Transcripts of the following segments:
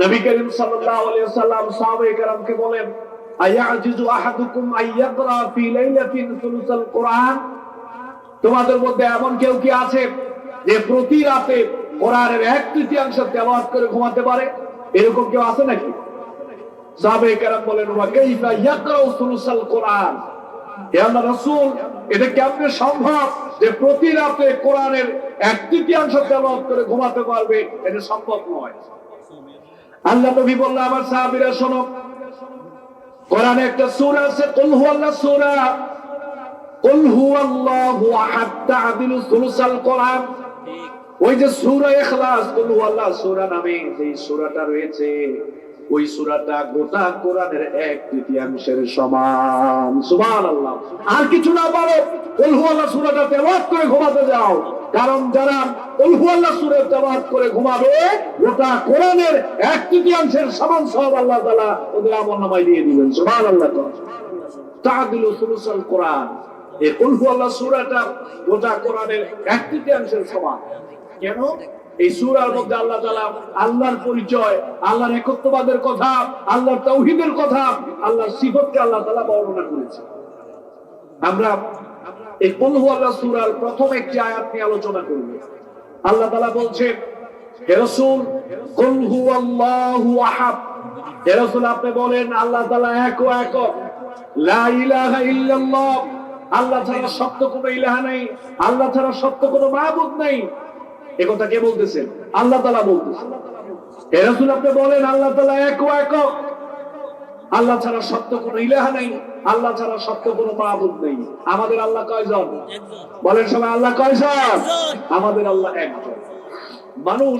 নবী করিম সাল্লাল্লাহু আলাইহি ওয়াসাল্লাম সাহাবায়ে কেরামকে বলেন, আয়াজিজু আহাদুকুম আইয়াকরা ফি লাইলাতিন সুলুসাল কোরআন, তোমাদের মধ্যে এমন কেউ কি আছে যে প্রতি রাতে কোরআনের 1/3 তেলাওয়াত করে ঘুমাতে পারে? এরকম কেউ আছে নাকি? সাহাবায়ে কেরাম বলেন, ওয়া কাইফা ইয়াকরাউ সুলুসাল কোরআন, হে আল্লাহর রাসূল, এটা কেমনে সম্ভব যে প্রতি রাতে কোরআনের 1/3 তেলাওয়াত করে ঘুমাতে পারবে? এটা সম্ভব নয়। আল্লাহ নবী বললেন, আমার সাহাবীরা শোনো, কোরআনে একটা সূরা আছে কুল হুয়াল্লাহ সূরা, কুল হুয়াল্লাহু আহাদ তা'দিলু সুলুসাল কোরআন। ওই যে সূরা ইখলাস, কুল হুয়াল্লাহ সূরা নামে যে সূরাটা রয়েছে, ওই সূরাটা গোটা কোরআনের 1/3 সমান। সুবহানাল্লাহ। আর কিছু না পারো, কুল হুয়াল্লাহ সূরাটা তেলাওয়াত করে ঘুমাতে যাও, কারণ যারা কুল হুয়াল্লাহ সূরা তেলাওয়াত করে ঘুমাবে, গোটা কোরআনের 1/3 সমান সওয়াব আল্লাহ তাআলা ওদের আমলনামায় দিয়ে দিবেন। সুবহানাল্লাহ। তা'দিলু সুলুসাল কোরআন, এই কুল হুয়াল্লাহ সূরাটা গোটা কোরআনের 1/3 সমান। কেন? এই সূরার মধ্যে আল্লাহ তাআলা আল্লাহর পরিচয়, আল্লাহর একত্ববাদের কথা, আল্লাহর তাওহীদের কথা, আল্লাহর সিফাতকে আল্লাহ তাআলা বর্ণনা করেছে। আমরা এই কুল হুয়াল্লাহ সূরার প্রথম একটি আয়াত নিয়ে আলোচনা করব। আল্লাহ তাআলা বলছেন, হে রাসূল, কুল হুয়াল্লাহু আহাদ, হে রাসূল আপনি বলেন আল্লাহ তাআলা এক ও একক, লা ইলাহা ইল্লাল্লাহ, আল্লাহ ছাড়া সত্য কোনো ইলাহা নাই, আল্লাহ ছাড়া সত্য কোনো মাবুদ নাই। এই কথা কে বলতেছেন? আল্লাহ তাআলা বলতেছেন। হে রাসূল আপনি বলেন আল্লাহ তাআলা এক ও একক, আল্লাহ ছাড়া সত্য কোনো ইলাহা নাই, আল্লাহ ছাড়া সত্য কোনো মাবুদ নেই। আমাদের আল্লাহ কয়জন? বলেন সবাই, আল্লাহ কয়জন? আমাদের আল্লাহ একজন। মানুষ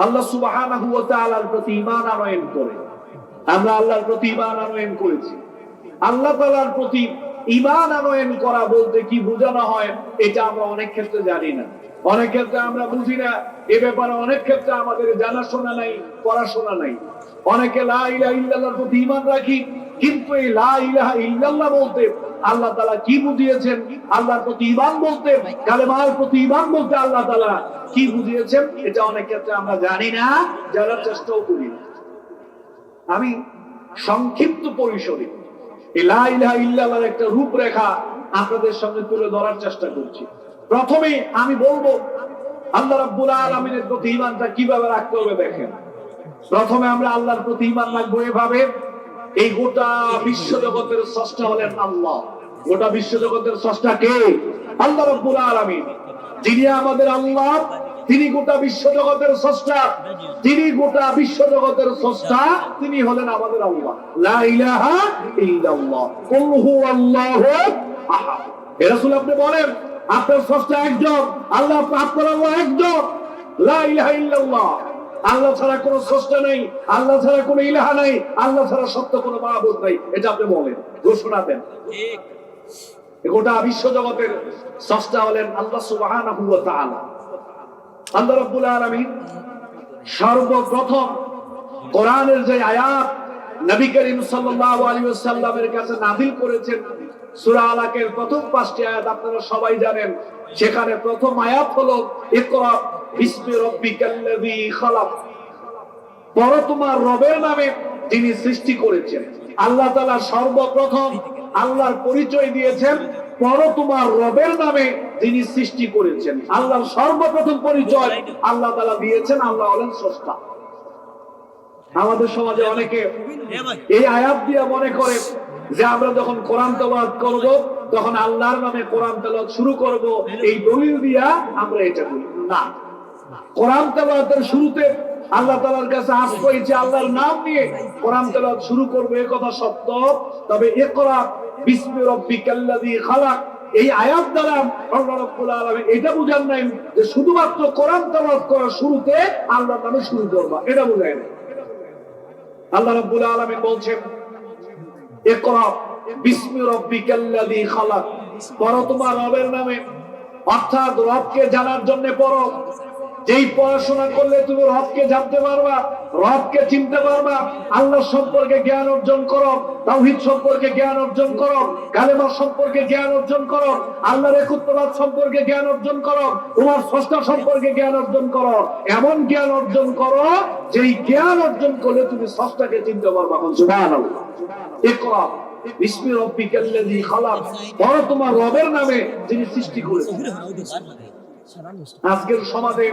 আল্লাহ সুবহানাহু ওয়া তাআলার প্রতি ঈমান আনয়ন করে। আমরা আল্লাহর প্রতি ঈমান আনয়ন করেছি। আল্লাহ তাআলার প্রতি ঈমান আনয়ন করা বলতে কি বোঝানো হয়, এটা আমরা অনেক ক্ষেত্রে জানি না, অনেক ক্ষেত্রে আমরা বুঝি না। এ ব্যাপারে অনেক ক্ষেত্রে আমাদের জানাশোনা নাই, পড়াশোনা নাই। অনেকে লা ইলাহা ইল্লাল্লাহর প্রতি ঈমান রাখি, কিন্তু এই লা ইলাহা ইল্লাল্লাহ বলতে আল্লাহ তাআলা কি বুঝিয়েছেন, আল্লাহর প্রতি ঈমান বলতে, কালেমার প্রতি ঈমান বলতে আল্লাহ তাআলা কি বুঝিয়েছেন, এটা অনেক ক্ষেত্রে আমরা জানি না, জানার চেষ্টাও করি না। আমি সংক্ষিপ্ত পরিসরে এই লা ইলাহা ইল্লাল্লাহর একটা রূপরেখা আপনাদের সামনে তুলে ধরার চেষ্টা করছি। প্রথমে আমি বলবো আল্লাহ রাব্বুল আলামিনের প্রতি ঈমানটা কিভাবে রাখতে হবে। দেখেন, প্রথমে আমরা আল্লাহর প্রতি ঈমান রাখবো এভাবে, এই গোটা বিশ্ব জগতের স্রষ্টা হলেন আল্লাহ। গোটা বিশ্ব জগতের স্রষ্টা কে? আল্লাহ রাব্বুল আলামিন। যিনি আমাদের আল্লাহ, তিনি গোটা বিশ্ব জগতের স্রষ্টা, তিনি গোটা বিশ্ব জগতের স্রষ্টা, তিনি হলেন আমাদের আল্লাহ। লা ইলাহা ইল্লাল্লাহ, কুল হুয়াল্লাহু আহাদ। হে রাসূল আপনি বলেন আপনার স্রষ্টা একজন, আল্লাহ, আপনার আল্লাহ একজন। লা ইলাহা ইল্লাল্লাহ, আল্লাহ ছাড়া কোনো স্রষ্টা নাই, আল্লাহ ছাড়া কোনো ইলাহা নাই, আল্লাহ ছাড়া সত্য কোনো মাবুদ নাই। এটা আপনি বলেন, ঘোষণা দেন। ঠিক। গোটা বিশ্ব জগতের স্রষ্টা হলেন আল্লাহ সুবহানাহু ওয়া তাআলা। আল্লাহ রাব্বুল আলামিন সর্বপ্রথম কোরআনের যে আয়াত নবী করিম সাল্লাল্লাহু আলাইহি ওয়াসাল্লামের কাছে নাযিল করেছেন, সূরা আলাকের প্রথম 5টি আয়াত আপনারা সবাই জানেন। সেখানে প্রথম আয়াত হলো ইকরা বিসমি রাব্বিকাল্লাযী খালাক, পড়ো তোমার রবের নামে যিনি সৃষ্টি করেছেন। আল্লাহ তাআলা সর্বপ্রথম আল্লাহর পরিচয় দিয়েছেন, পড়ো তোমার রবের নামে যিনি সৃষ্টি করেছেন। আল্লাহর সর্বপ্রথম পরিচয় আল্লাহ তাআলা দিয়েছেন, আল্লাহ হলেন স্রষ্টা। আমাদের সমাজে অনেকে এই আয়াত দিয়ে মনে করে যে আমরা যখন কোরআন তেলাওয়াত করব তখন আল্লাহর নামে কোরআন তেলাওয়াত শুরু করব, এই দলিল দিয়া আমরা এটা বলি না। কোরআন তেলাওয়াতের শুরুতে আল্লাহ তাআলার কাছে আসবো, এই যে আল্লাহর নাম নিয়ে কোরআন তেলাওয়াত শুরু করব, এই কথা সত্য। তবে ইকরা বিসমি রাব্বিকাল্লাযী খালাক, এই আয়াত দ্বারা আল্লাহ রাব্বুল আলামিন এটা বুঝান নাই যে শুধুমাত্র কোরআন তেলাওয়াত করার শুরুতে আল্লাহর নামে শুরু করবা, এটা বুঝায় না। আল্লাহ রাব্বুল আলামিন বলছেন ইকরা বিসমি রাব্বিকাল্লাযী খালাক, পড়ো তোমার রবের নামে, অর্থাৎ রবকে জানার জন্য পড়ো। যেই পড়াশোনা করলে তুমি রবকে জানতে পারবা, রবকে চিনতে পারবা, আল্লাহ সম্পর্কে জ্ঞান অর্জন করো, তাওহীদ সম্পর্কে জ্ঞান অর্জন করো, কালেমা সম্পর্কে জ্ঞান অর্জন করো, আল্লাহর একুত্ববাদ সম্পর্কে জ্ঞান অর্জন করো, তোমার স্রষ্টা সম্পর্কে জ্ঞান অর্জন করো। এমন জ্ঞান অর্জন করো যেই জ্ঞান অর্জন করলে তুমি স্রষ্টাকে চিনতে পারবা। সুবহানাল্লাহ। ইকরা বিসমি রাব্বিকাল্লাযী খালাক, পড়ো তোমার রবের নামে যিনি সৃষ্টি করেছেন। আজকের সমাজে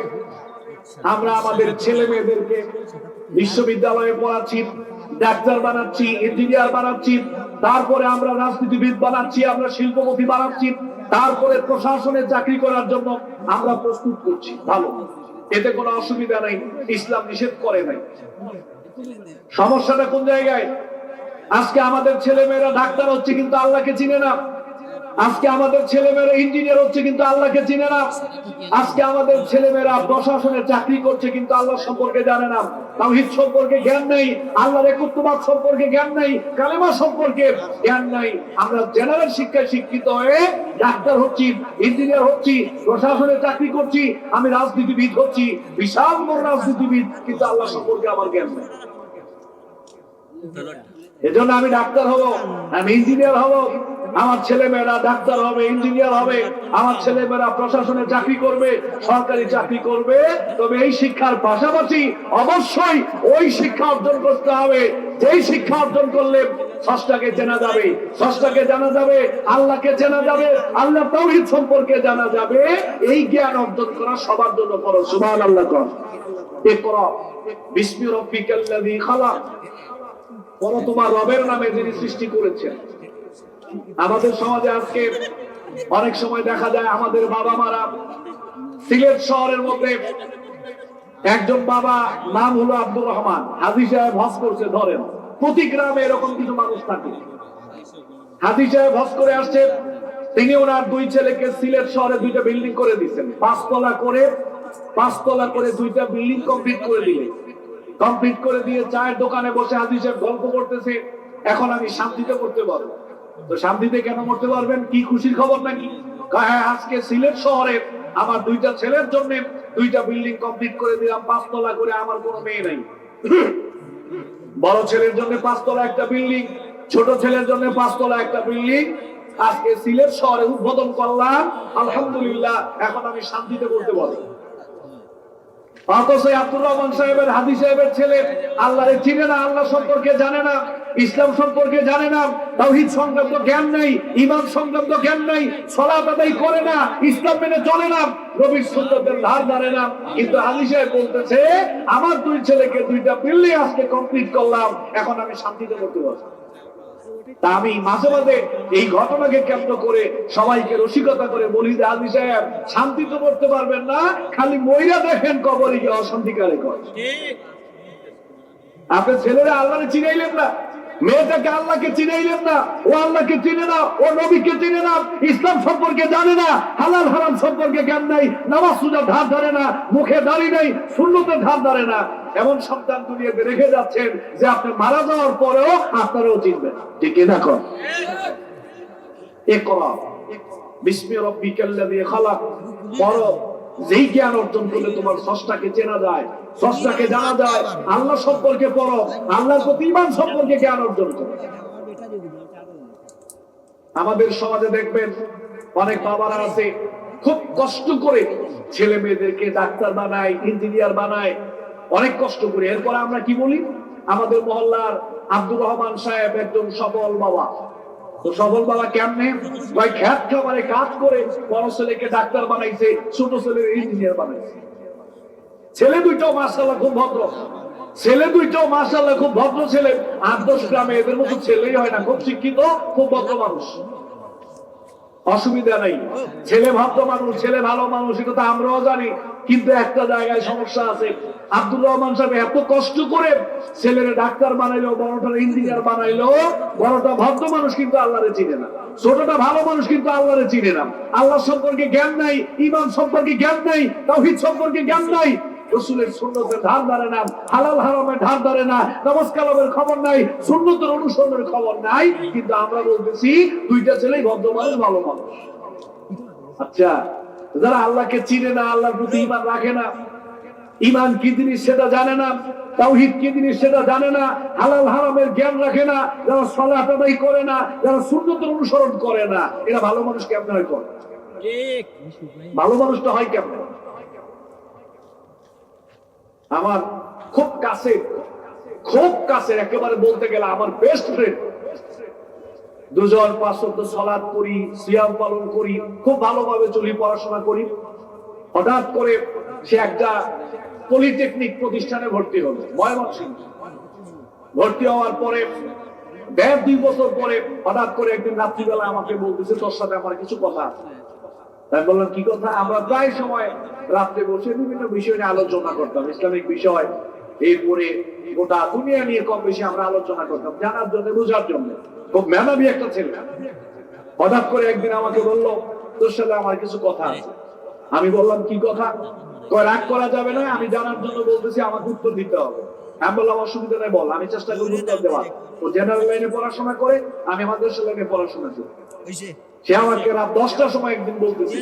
আমরা আমাদের ছেলে মেয়েদেরকে বিশ্ববিদ্যালয়ে পড়াচ্ছি, ডাক্তার বানাচ্ছি, ইঞ্জিনিয়ার বানাচ্ছি, তারপরে আমরা রাজনীতিবিদ বানাচ্ছি, আমরা শিল্পপতি বানাচ্ছি, তারপরে প্রশাসনে চাকরি করার জন্য আমরা প্রস্তুত করছি। ভালো, এতে কোনো অসুবিধা নাই, ইসলাম নিষেধ করে নাই। সমস্যাটা কোন জায়গায়? আজকে আমাদের ছেলে মেয়েরা ডাক্তার হচ্ছে কিন্তু আল্লাহকে চিনে না। আজকে আমাদের ছেলেমেয়েরা ইঞ্জিনিয়ার হচ্ছে কিন্তু আল্লাহকে চিনে না। আজকে আমাদের ছেলেমেয়েরা প্রশাসনে চাকরি করছে কিন্তু আল্লাহ সম্পর্কে জানে না, তাওহীদ সম্পর্কে জ্ঞান নেই, আল্লাহর একুত্ববাদ সম্পর্কে জ্ঞান নেই, কালেমা সম্পর্কে জ্ঞান নাই। আমরা জেনারেল শিক্ষায় শিক্ষিত হয়ে ডাক্তার হচ্ছি, ইঞ্জিনিয়ার হচ্ছি, প্রশাসনে চাকরি করছি, আমি রাজনীতিবিদ হচ্ছি, বিশাল বড় রাজনীতিবিদ, কিন্তু আল্লাহ সম্পর্কে আমার জ্ঞান নেই। এজন্য আমি ডাক্তার হব, আমি ইঞ্জিনিয়ার হব, আমার ছেলে মেয়েরা ডাক্তার হবে, ইঞ্জিনিয়ার হবে, আমার ছেলে মেয়েরা প্রশাসনে চাকরি করবে, সরকারি চাকরি করবে। তবে এই শিক্ষার পাশাপাশি অবশ্যই ওই শিক্ষা অর্জন করতে হবে যেই শিক্ষা অর্জন করলে স্রষ্টাকে চেনা যাবে, স্রষ্টাকে জানা যাবে, আল্লাহকে চেনা যাবে, আল্লাহ তাওহীদ সম্পর্কে জানা যাবে। এই জ্ঞান অর্জন করা সবার জন্য ফরজ। সুবহানাল্লাহ। ইকরা বিসমি রাব্বিকাল্লাযী খালাক, পড়ো তোমার রবের নামে যিনি সৃষ্টি করেছেন। আমাদের সমাজে আজকে অনেক সময় দেখা যায় আমাদের বাবা মারা, সিলেট শহরের মধ্যে একজন বাবা, নাম হলো আব্দুর রহমান, হাজী সাহেব হজ করছে, ধরেন প্রতি গ্রামে এরকম কিছু মানুষ থাকে। হাজী সাহেব হজ করে আসছে, তিনি ওনার দুই ছেলেকে সিলেট শহরে দুইটা বিল্ডিং করে দিচ্ছেন, পাঁচতলা করে দুইটা বিল্ডিং কমপ্লিট করে দিলেন। কমপ্লিট করে দিয়ে চায়ের দোকানে বসে হাজী সাহেব গল্প করতেছে, এখন আমি শান্তিতে করতে পারবো। তো শান্তিতে কেন করতে পারবেন? কি খুশির খবর নাকি? হ্যাঁ, আজকে সিলেট শহরে আমার দুইটা ছেলের জন্য দুইটা বিল্ডিং কমপ্লিট করে দিলাম, পাঁচতলা করে, আমার কোনো মেয়ে নাই। বড় ছেলের জন্য পাঁচতলা একটা বিল্ডিং, ছোট ছেলের জন্য পাঁচতলা একটা বিল্ডিং আজকে সিলেট শহরে উদ্বোধন করলাম, আলহামদুলিল্লাহ, এখন আমি শান্তিতে করতে পারবো। অথচ আব্দুর রহমান সাহেবের, হাজী সাহেবের ছেলে আল্লাহরে চিনে না, আল্লাহ সম্পর্কে জানে না, ইসলাম সম্পর্কে জানে না, তাওহীদ সংক্রান্ত জ্ঞান নাই, ঈমান সংক্রান্ত জ্ঞান নাই, সালাত আদায় করে না, ইসলাম মেনে চলে না, নবীর সুন্নাতের ধার ধারে না। কিন্তু হাজী সাহেব বলতেছে আমার দুই ছেলেকে দুইটা বিল্ডিং আজকে কমপ্লিট করলাম, এখন আমি শান্তিতে করতে পারবো। তা আমি মাঝে মাঝে এই ঘটনাকে কেন্দ্র করে সবাইকে রসিকতা করে বলি যে হাজী সাহেব শান্তি তো করতে পারবেন না, খালি মইরা দেখেন কবরে গিয়ে অশান্তিকারে করে। আপনি ছেলেরা আল্লাহকে চিনাইলেন না, মেয়েটাকে আল্লাহকে চিনাইলেন না, ও আল্লাহকে চিনে না, ও নবীকে চিনে না, ইসলাম সম্পর্কে জানে না, হালাল হারাম সম্পর্কে জ্ঞান নাই, নামাজ রোজার ধার ধারে না, মুখে দাড়ি নেই, সুন্নতের ধার ধারে না। এমন সন্তান দুনিয়াতে রেখে যাচ্ছেন যে আপনি মারা যাওয়ার পরেও আপনারাও চিনবেন। ঠিক না? কর ইকরা বিসমি রাব্বিকাল্লাযী খালাক, পড়ো যেই জ্ঞান অর্জন করলে তোমার স্রষ্টাকে চেনা যায়, স্রষ্টাকে জানা যায়, আল্লাহ সম্পর্কে পড়ো, আল্লাহর প্রতি ঈমান সম্পর্কে জ্ঞান অর্জন করো। আমাদের সমাজে দেখবেন অনেক বাবারা আছে খুব কষ্ট করে ছেলে মেয়েদেরকে ডাক্তার বানায়, ইঞ্জিনিয়ার বানায়, অনেক কষ্ট করে। এরপর আমরা কি বলি? আমাদের মহল্লার আব্দুর রহমান সাহেব একজন সবল বাবা। তো সবল বাবা কেমনে? ভাই খ্যাত খাবারে কাজ করে বড় ছেলেকে ডাক্তার বানাইছে, ছোট ছেলে ইঞ্জিনিয়ার বানাইছে। ছেলে দুইটাও মাশাআল্লাহ খুব ভদ্র, ছেলে দুইটাও মাশাআল্লাহ খুব ভদ্র ছেলে। ৮-১০ গ্রামে এদের মতো ছেলেই হয় না, খুব শিক্ষিত, খুব ভদ্র মানুষ, অসুবিধা নাই। ছেলে ভদ্র মানুষ, ছেলে ভালো মানুষ, এটা তো আমরাও জানি। কিন্তু একটা জায়গায় সমস্যা আছে। আব্দুর রহমান সাহেব এত কষ্ট করে ছেলেরা ডাক্তার বানাইলো, বড়টা ইঞ্জিনিয়ার বানাইলো, বড়টা ভদ্র মানুষ কিন্তু আল্লাহরে চিনে না, ছোটটা ভালো মানুষ কিন্তু আল্লাহরে চিনে না। আল্লাহ সম্পর্কে জ্ঞান নাই, ঈমান সম্পর্কে জ্ঞান নাই, তাওহীদ সম্পর্কে জ্ঞান নাই, রাসূলের সুন্নতের ধার ধারে না, হালাল হারামের ধার ধারে না, নামাজ কালামের খবর নাই, সুন্নতের অনুসরণের খবর নাই। কিন্তু আমরা বলতেছি দুইটা ছেলেই ভদ্র মানুষ, ভালো মানুষ। আচ্ছা, যারা আল্লাহকে চিনে না, আল্লাহর প্রতি ঈমান রাখে না, ঈমান কি জিনিস সেটা জানে না, তাওহীদ কি জিনিস সেটা জানে না, হালাল হারামের জ্ঞান রাখে না, যারা সালাত আদায় করে না, যারা সুন্নতের অনুসরণ করে না, এরা ভালো মানুষ কেমন হয়? ঠিক, ভালো মানুষটা হয় কেমন? আমার খুব কাছে একেবারে বলতে গেলে আমার বেস্ট ফ্রেন্ড, দুজন 5 ওয়াক্ত সালাত করি, সিয়াম পালন করি, খুব ভালোভাবে চলি, পড়াশোনা করি। হঠাৎ করে সে একটা পলিটেকনিক প্রতিষ্ঠানে ভর্তি হলো ময়মনসিংহ। ভর্তি হওয়ার পরে 1.5-2 বছর পরে হঠাৎ করে একদিন রাত্রিবেলা আমাকে বলতেছে, তোর সাথে আমার কিছু কথা আছে। তাই বললাম, কি কথা? আমরা প্রায় সময় রাত্রে বসে বিভিন্ন বিষয় নিয়ে আলোচনা করতাম, ইসলামিক বিষয়, এরপরে গোটা দুনিয়া নিয়ে কম বেশি আমরা আলোচনা করতাম, জানার জন্য, বোঝার জন্য। খুব মেধাবী একটা ছেলে। হঠাৎ করে একদিন আমাকে বলল, তোর সাথে আমার কিছু কথা আছে। আমি বললাম, কি কথা? কয়, রাগ করা যাবে না, আমি জানার জন্য বলতেছি, আমাকে উত্তর দিতে হবে। আমি বললাম, অসুবিধা নেই, বল, আমি চেষ্টা করবো উত্তর দেওয়ার। ও জেনারেল লাইনে পড়াশোনা করে, আমি মাদ্রাসা লাইনে পড়াশোনা করি। সে আমাকে রাত 10টার সময় একদিন বলতেছে,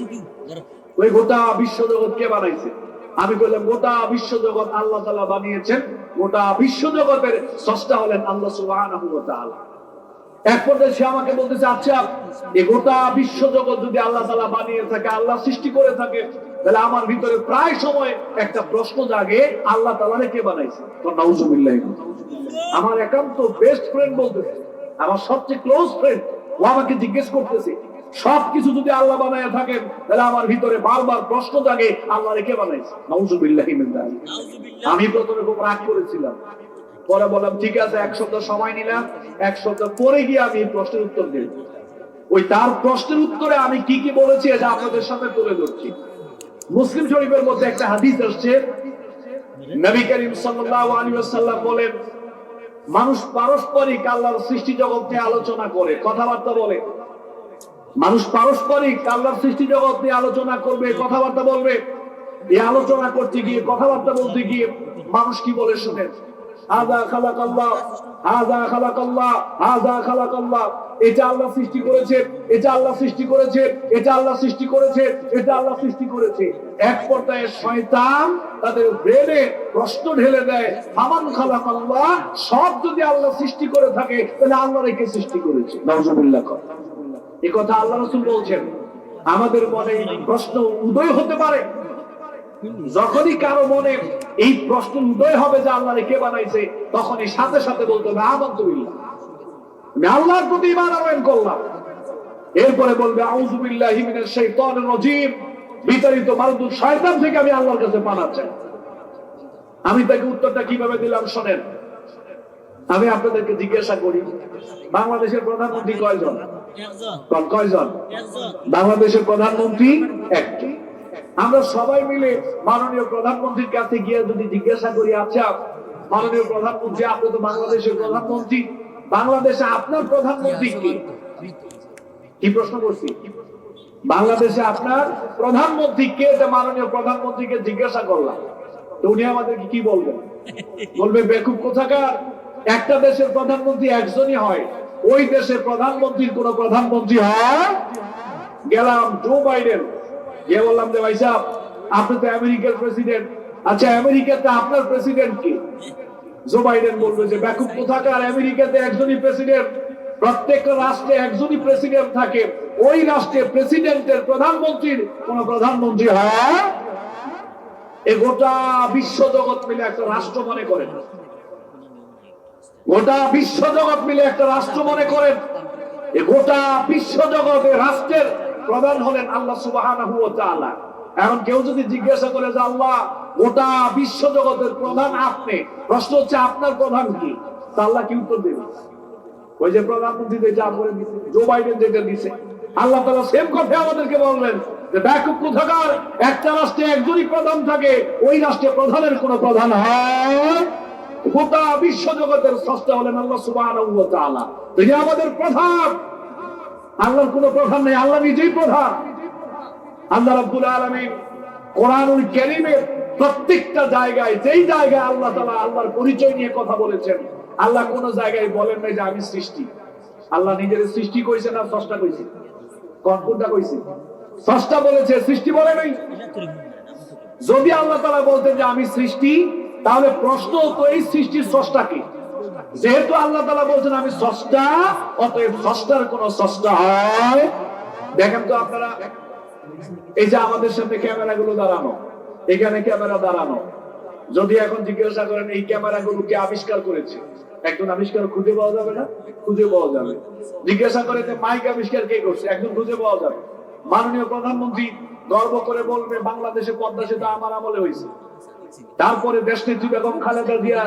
ওই গোটা বিশ্বজগৎ কে বানাইছে? আমি বললাম, গোটা বিশ্বজগৎ আল্লাহ তাআলা বানিয়েছেন। গোটা বিশ্বজগতের স্রষ্টা হলেন আল্লাহ সুবহানাহু ওয়া তাআলা। এক পর্যায়ে সে আমাকে বলতেছে, আচ্ছা, এই গোটা বিশ্বজগৎ যদি আল্লাহ তাআলা বানিয়ে থাকে, আল্লাহ সৃষ্টি করে থাকে, তাহলে আমার ভিতরে প্রায় সময় একটা প্রশ্ন জাগে, আল্লাহ তাআলারে কে বানাইছে? তো নাউজুবিল্লাহ। আমার একান্ত বেস্ট ফ্রেন্ড বলতেছে, আমার সবচেয়ে ক্লোজ ফ্রেন্ড, ও আমাকে জিজ্ঞেস করতেছে, সবকিছু যদি আল্লাহ বানায় থাকেন, তাহলে আমার ভিতরে বারবার প্রশ্ন জাগে, আল্লাহরে কে বানাইছে? নাউজুবিল্লাহি মিন যালিক। আমি প্রথমে খুব রাগ করেছিলাম, পরে বললাম, ঠিক আছে, 1 সপ্তাহ সময় নিলাম। 1 সপ্তাহ পরে গিয়ে আমি এই প্রশ্নের উত্তর দিই। ওই তার প্রশ্নের উত্তরে আমি কি কি বলেছি এটা আপনাদের সামনে তুলে ধরছি। মুসলিম শরীফের মধ্যে একটা হাদিস আসছে, নবী করিম সাল্লাল্লাহু আলাইহি ওয়াসাল্লাম বলেন, মানুষ পারস্পরিক আল্লাহর সৃষ্টি জগৎ নিয়ে আলোচনা করে, কথাবার্তা বলে। মানুষ পারস্পরিক আল্লাহর সৃষ্টি জগৎ নিয়ে আলোচনা করবে, কথাবার্তা বলবে। এই আলোচনা করতে গিয়ে, কথাবার্তা বলতে গিয়ে মানুষ কি বলে শুনেন? হাযা খালাকাল্লাহ, হাযা খালাকাল্লাহ, হাযা খালাকাল্লাহ। এটা আল্লাহ সৃষ্টি করেছে, এটা আল্লাহ সৃষ্টি করেছে, এটা আল্লাহ সৃষ্টি করেছে, এটা আল্লাহ সৃষ্টি করেছে। এক পর্যায়ে শয়তান তাদের ব্রেনে প্রশ্ন ঢেলে দেয়, আমান খালাকাল্লাহ, সব যদি আল্লাহ সৃষ্টি করে থাকে, তাহলে আল্লাহ কে সৃষ্টি করেছে? নাউজুবিল্লাহ। এই কথা আল্লাহ রাসূল বলছেন। আমাদের মনে প্রশ্ন উদয় হতে পারে, যখনই কারো মনে এই প্রশ্ন উদয় হবে যে আল্লাহরে কে বানাইছে, তখনই সাথে সাথে বলতে হবে, আমানতু বিল্লাহ, আমি আল্লাহর প্রতি ঈমান আনয়ন করলাম। এরপরে বলবে, আউযু বিল্লাহি মিনাশ শাইতানির রাজীম, বিতাড়িত মারদুদ শয়তান থেকে আমি আল্লাহর কাছে পানাহ চাই। আমি তাকে উত্তরটা কিভাবে দিলাম শোনেন। আমি আপনাদেরকে জিজ্ঞাসা করি, বাংলাদেশের প্রধানমন্ত্রী কয়জন? কয়জন? বাংলাদেশের প্রধানমন্ত্রী একজন। আমরা সবাই মিলে মাননীয় প্রধানমন্ত্রীর কাছে গিয়ে যদি জিজ্ঞাসা করি, আচ্ছা মাননীয় প্রধানমন্ত্রী, আপনি তো বাংলাদেশের প্রধানমন্ত্রী, বাংলাদেশে আপনার প্রধানমন্ত্রী কি? কি প্রশ্ন করছি? বাংলাদেশে আপনার প্রধানমন্ত্রী কে? এটা মাননীয় প্রধানমন্ত্রীকে জিজ্ঞাসা করলাম, তো উনি আমাদেরকে কি বলবেন? বলবে, বেকুব কোথাকার, একটা দেশের প্রধানমন্ত্রী একজনই হয়, ওই দেশের প্রধানমন্ত্রীর কোন প্রধানমন্ত্রী হয়? গেলাম জো বাইডেন, গিয়ে বললাম যে, ভাই সাহেব, আপনি তো আমেরিকার প্রেসিডেন্ট, আচ্ছা আমেরিকাতে আপনার প্রেসিডেন্ট কি? জো বাইডেন বলবে যে, বেকুব কোথাকার, আমেরিকাতে একজনই প্রেসিডেন্ট, প্রত্যেক রাষ্ট্রে একজনই প্রেসিডেন্ট থাকে, ওই রাষ্ট্রে প্রেসিডেন্টের প্রধানমন্ত্রীর কোন প্রধানমন্ত্রী হয়? এই গোটা বিশ্ব জগৎ মিলে একটা রাষ্ট্র মনে করেন, গোটা বিশ্ব জগৎ মিলে একটা রাষ্ট্র মনে করেন। এই গোটা বিশ্ব জগতের রাষ্ট্রের প্রধান হলেন আল্লাহ সুবহানাহু ওয়া তাআলা। এখন কেউ যদি জিজ্ঞাসা করে যে, আল্লাহ, গোটা বিশ্ব জগতের প্রধান আপনি, প্রশ্ন হচ্ছে আপনার প্রধান কি? তা আল্লাহ কি উত্তর দেবে? ওই যে প্রধানমন্ত্রী যেটা বলে দিচ্ছে, জো বাইডেন যেটা দিচ্ছে, আল্লাহ তাআলা সেম কথা আমাদেরকে বললেন যে, বেকুব কোথাকার, একটা রাষ্ট্রে একজনই প্রধান থাকে, ওই রাষ্ট্রে প্রধানের কোন প্রধান হয়? গোটা বিশ্ব জগতের স্রষ্টা হলেন আল্লাহ সুবহানাহু ওয়া তাআলা, তিনি আমাদের প্রধান। আল্লাহর কোন প্রধান নেই, আল্লাহ নিজেই প্রধান। আল্লাহ রাব্বুল আলামিন কোরআনুল কারীমের প্রত্যেকটা জায়গায়, যেই জায়গায় আল্লাহ তাআলা আল্লাহর পরিচয় নিয়ে কথা বলেছেন, আল্লাহ কোন জায়গায় বলেন নাই যে আমি সৃষ্টি। আল্লাহ নিজের সৃষ্টি কইছে না স্রষ্টা কইছে? কোনটা কইছে? স্রষ্টা বলেছে, সৃষ্টি বলে নাই। যদি আল্লাহ তাআলা বলতেন যে আমি সৃষ্টি, তাহলে প্রশ্ন তো এই সৃষ্টির স্রষ্টা কে? যেহেতু আল্লাহ তাআলা বলছেন আমি স্রষ্টা, অতএব স্রষ্টার কোন স্রষ্টা হয়? দেখেন তো আপনারা, এই যে আমাদের সামনে ক্যামেরাগুলো দাঁড়ানো, এখানে ক্যামেরা দাঁড়ানো, যদি এখন জিজ্ঞাসা করেন এই ক্যামেরাগুলো কে আবিষ্কার করেছে, একজন আবিষ্কার খুঁজে পাওয়া যাবে না? খুঁজে পাওয়া যাবে। জিজ্ঞাসা করে যে মাইক আবিষ্কার কে করছে, একজন খুঁজে পাওয়া যাবে। মাননীয় প্রধানমন্ত্রী গর্ব করে বলবে বাংলাদেশে পদ্মা সেতু আমার আমলে হয়েছে। তারপরে দেশনেত্রী বেগম খালেদা জিয়া,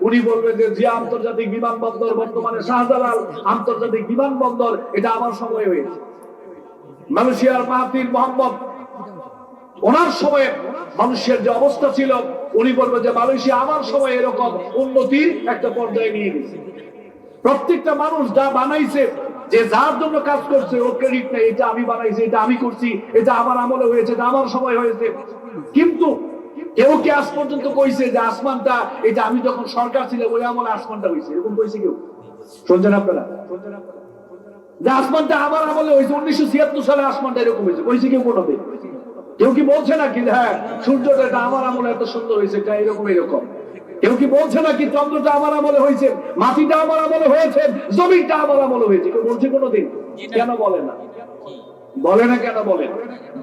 উনি বলবে যে জিয়া আন্তর্জাতিক বিমানবন্দর, বর্তমানে শাহজালাল আন্তর্জাতিক বিমানবন্দর, এটা আমার সময় হয়েছে। মালয়েশিয়ার মাহাথির মোহাম্মদ, ওনার সময়ে মানুষের যে অবস্থা ছিল, উনি বলবে যে মালয়েশিয়া আমার সময় এরকম উন্নতির একটা পর্যায়ে নিয়ে গেছে। প্রত্যেকটা মানুষ যা বানাইছে, যে যার জন্য কাজ করছে, ওর ক্রেডিট নেই, এটা আমি বানাইছি, এটা আমি করছি, এটা আমার আমলে হয়েছে, এটা আমার সময় হয়েছে। কিন্তু কেউ কি আজ পর্যন্ত কইছে যে আসমানটা, এটা আমি যখন সরকার ছিল ওই আমলে আসমানটা হয়েছে, এরকম কইছে কেউ? শুনছেন আপনারা? যে আসমানটা আমার আমলে হয়েছে, 1976 সালে আসমানটা এরকম হয়েছে, কইছে কেউ? কোনোদিন কেউ কি বলছে নাকি হ্যাঁ সূর্যটা এটা আমার আমলে এত সুন্দর হয়েছে, এটা এরকম এরকম? কেউ কি বলছে নাকি চন্দ্রটা আমার আমলে হয়েছে, মাটিটা আমার আমলে হয়েছে, জমিটা আমার আমলে হয়েছে? কেউ বলছে কোনোদিন? কেন বলে না? বলে না কেন বলে?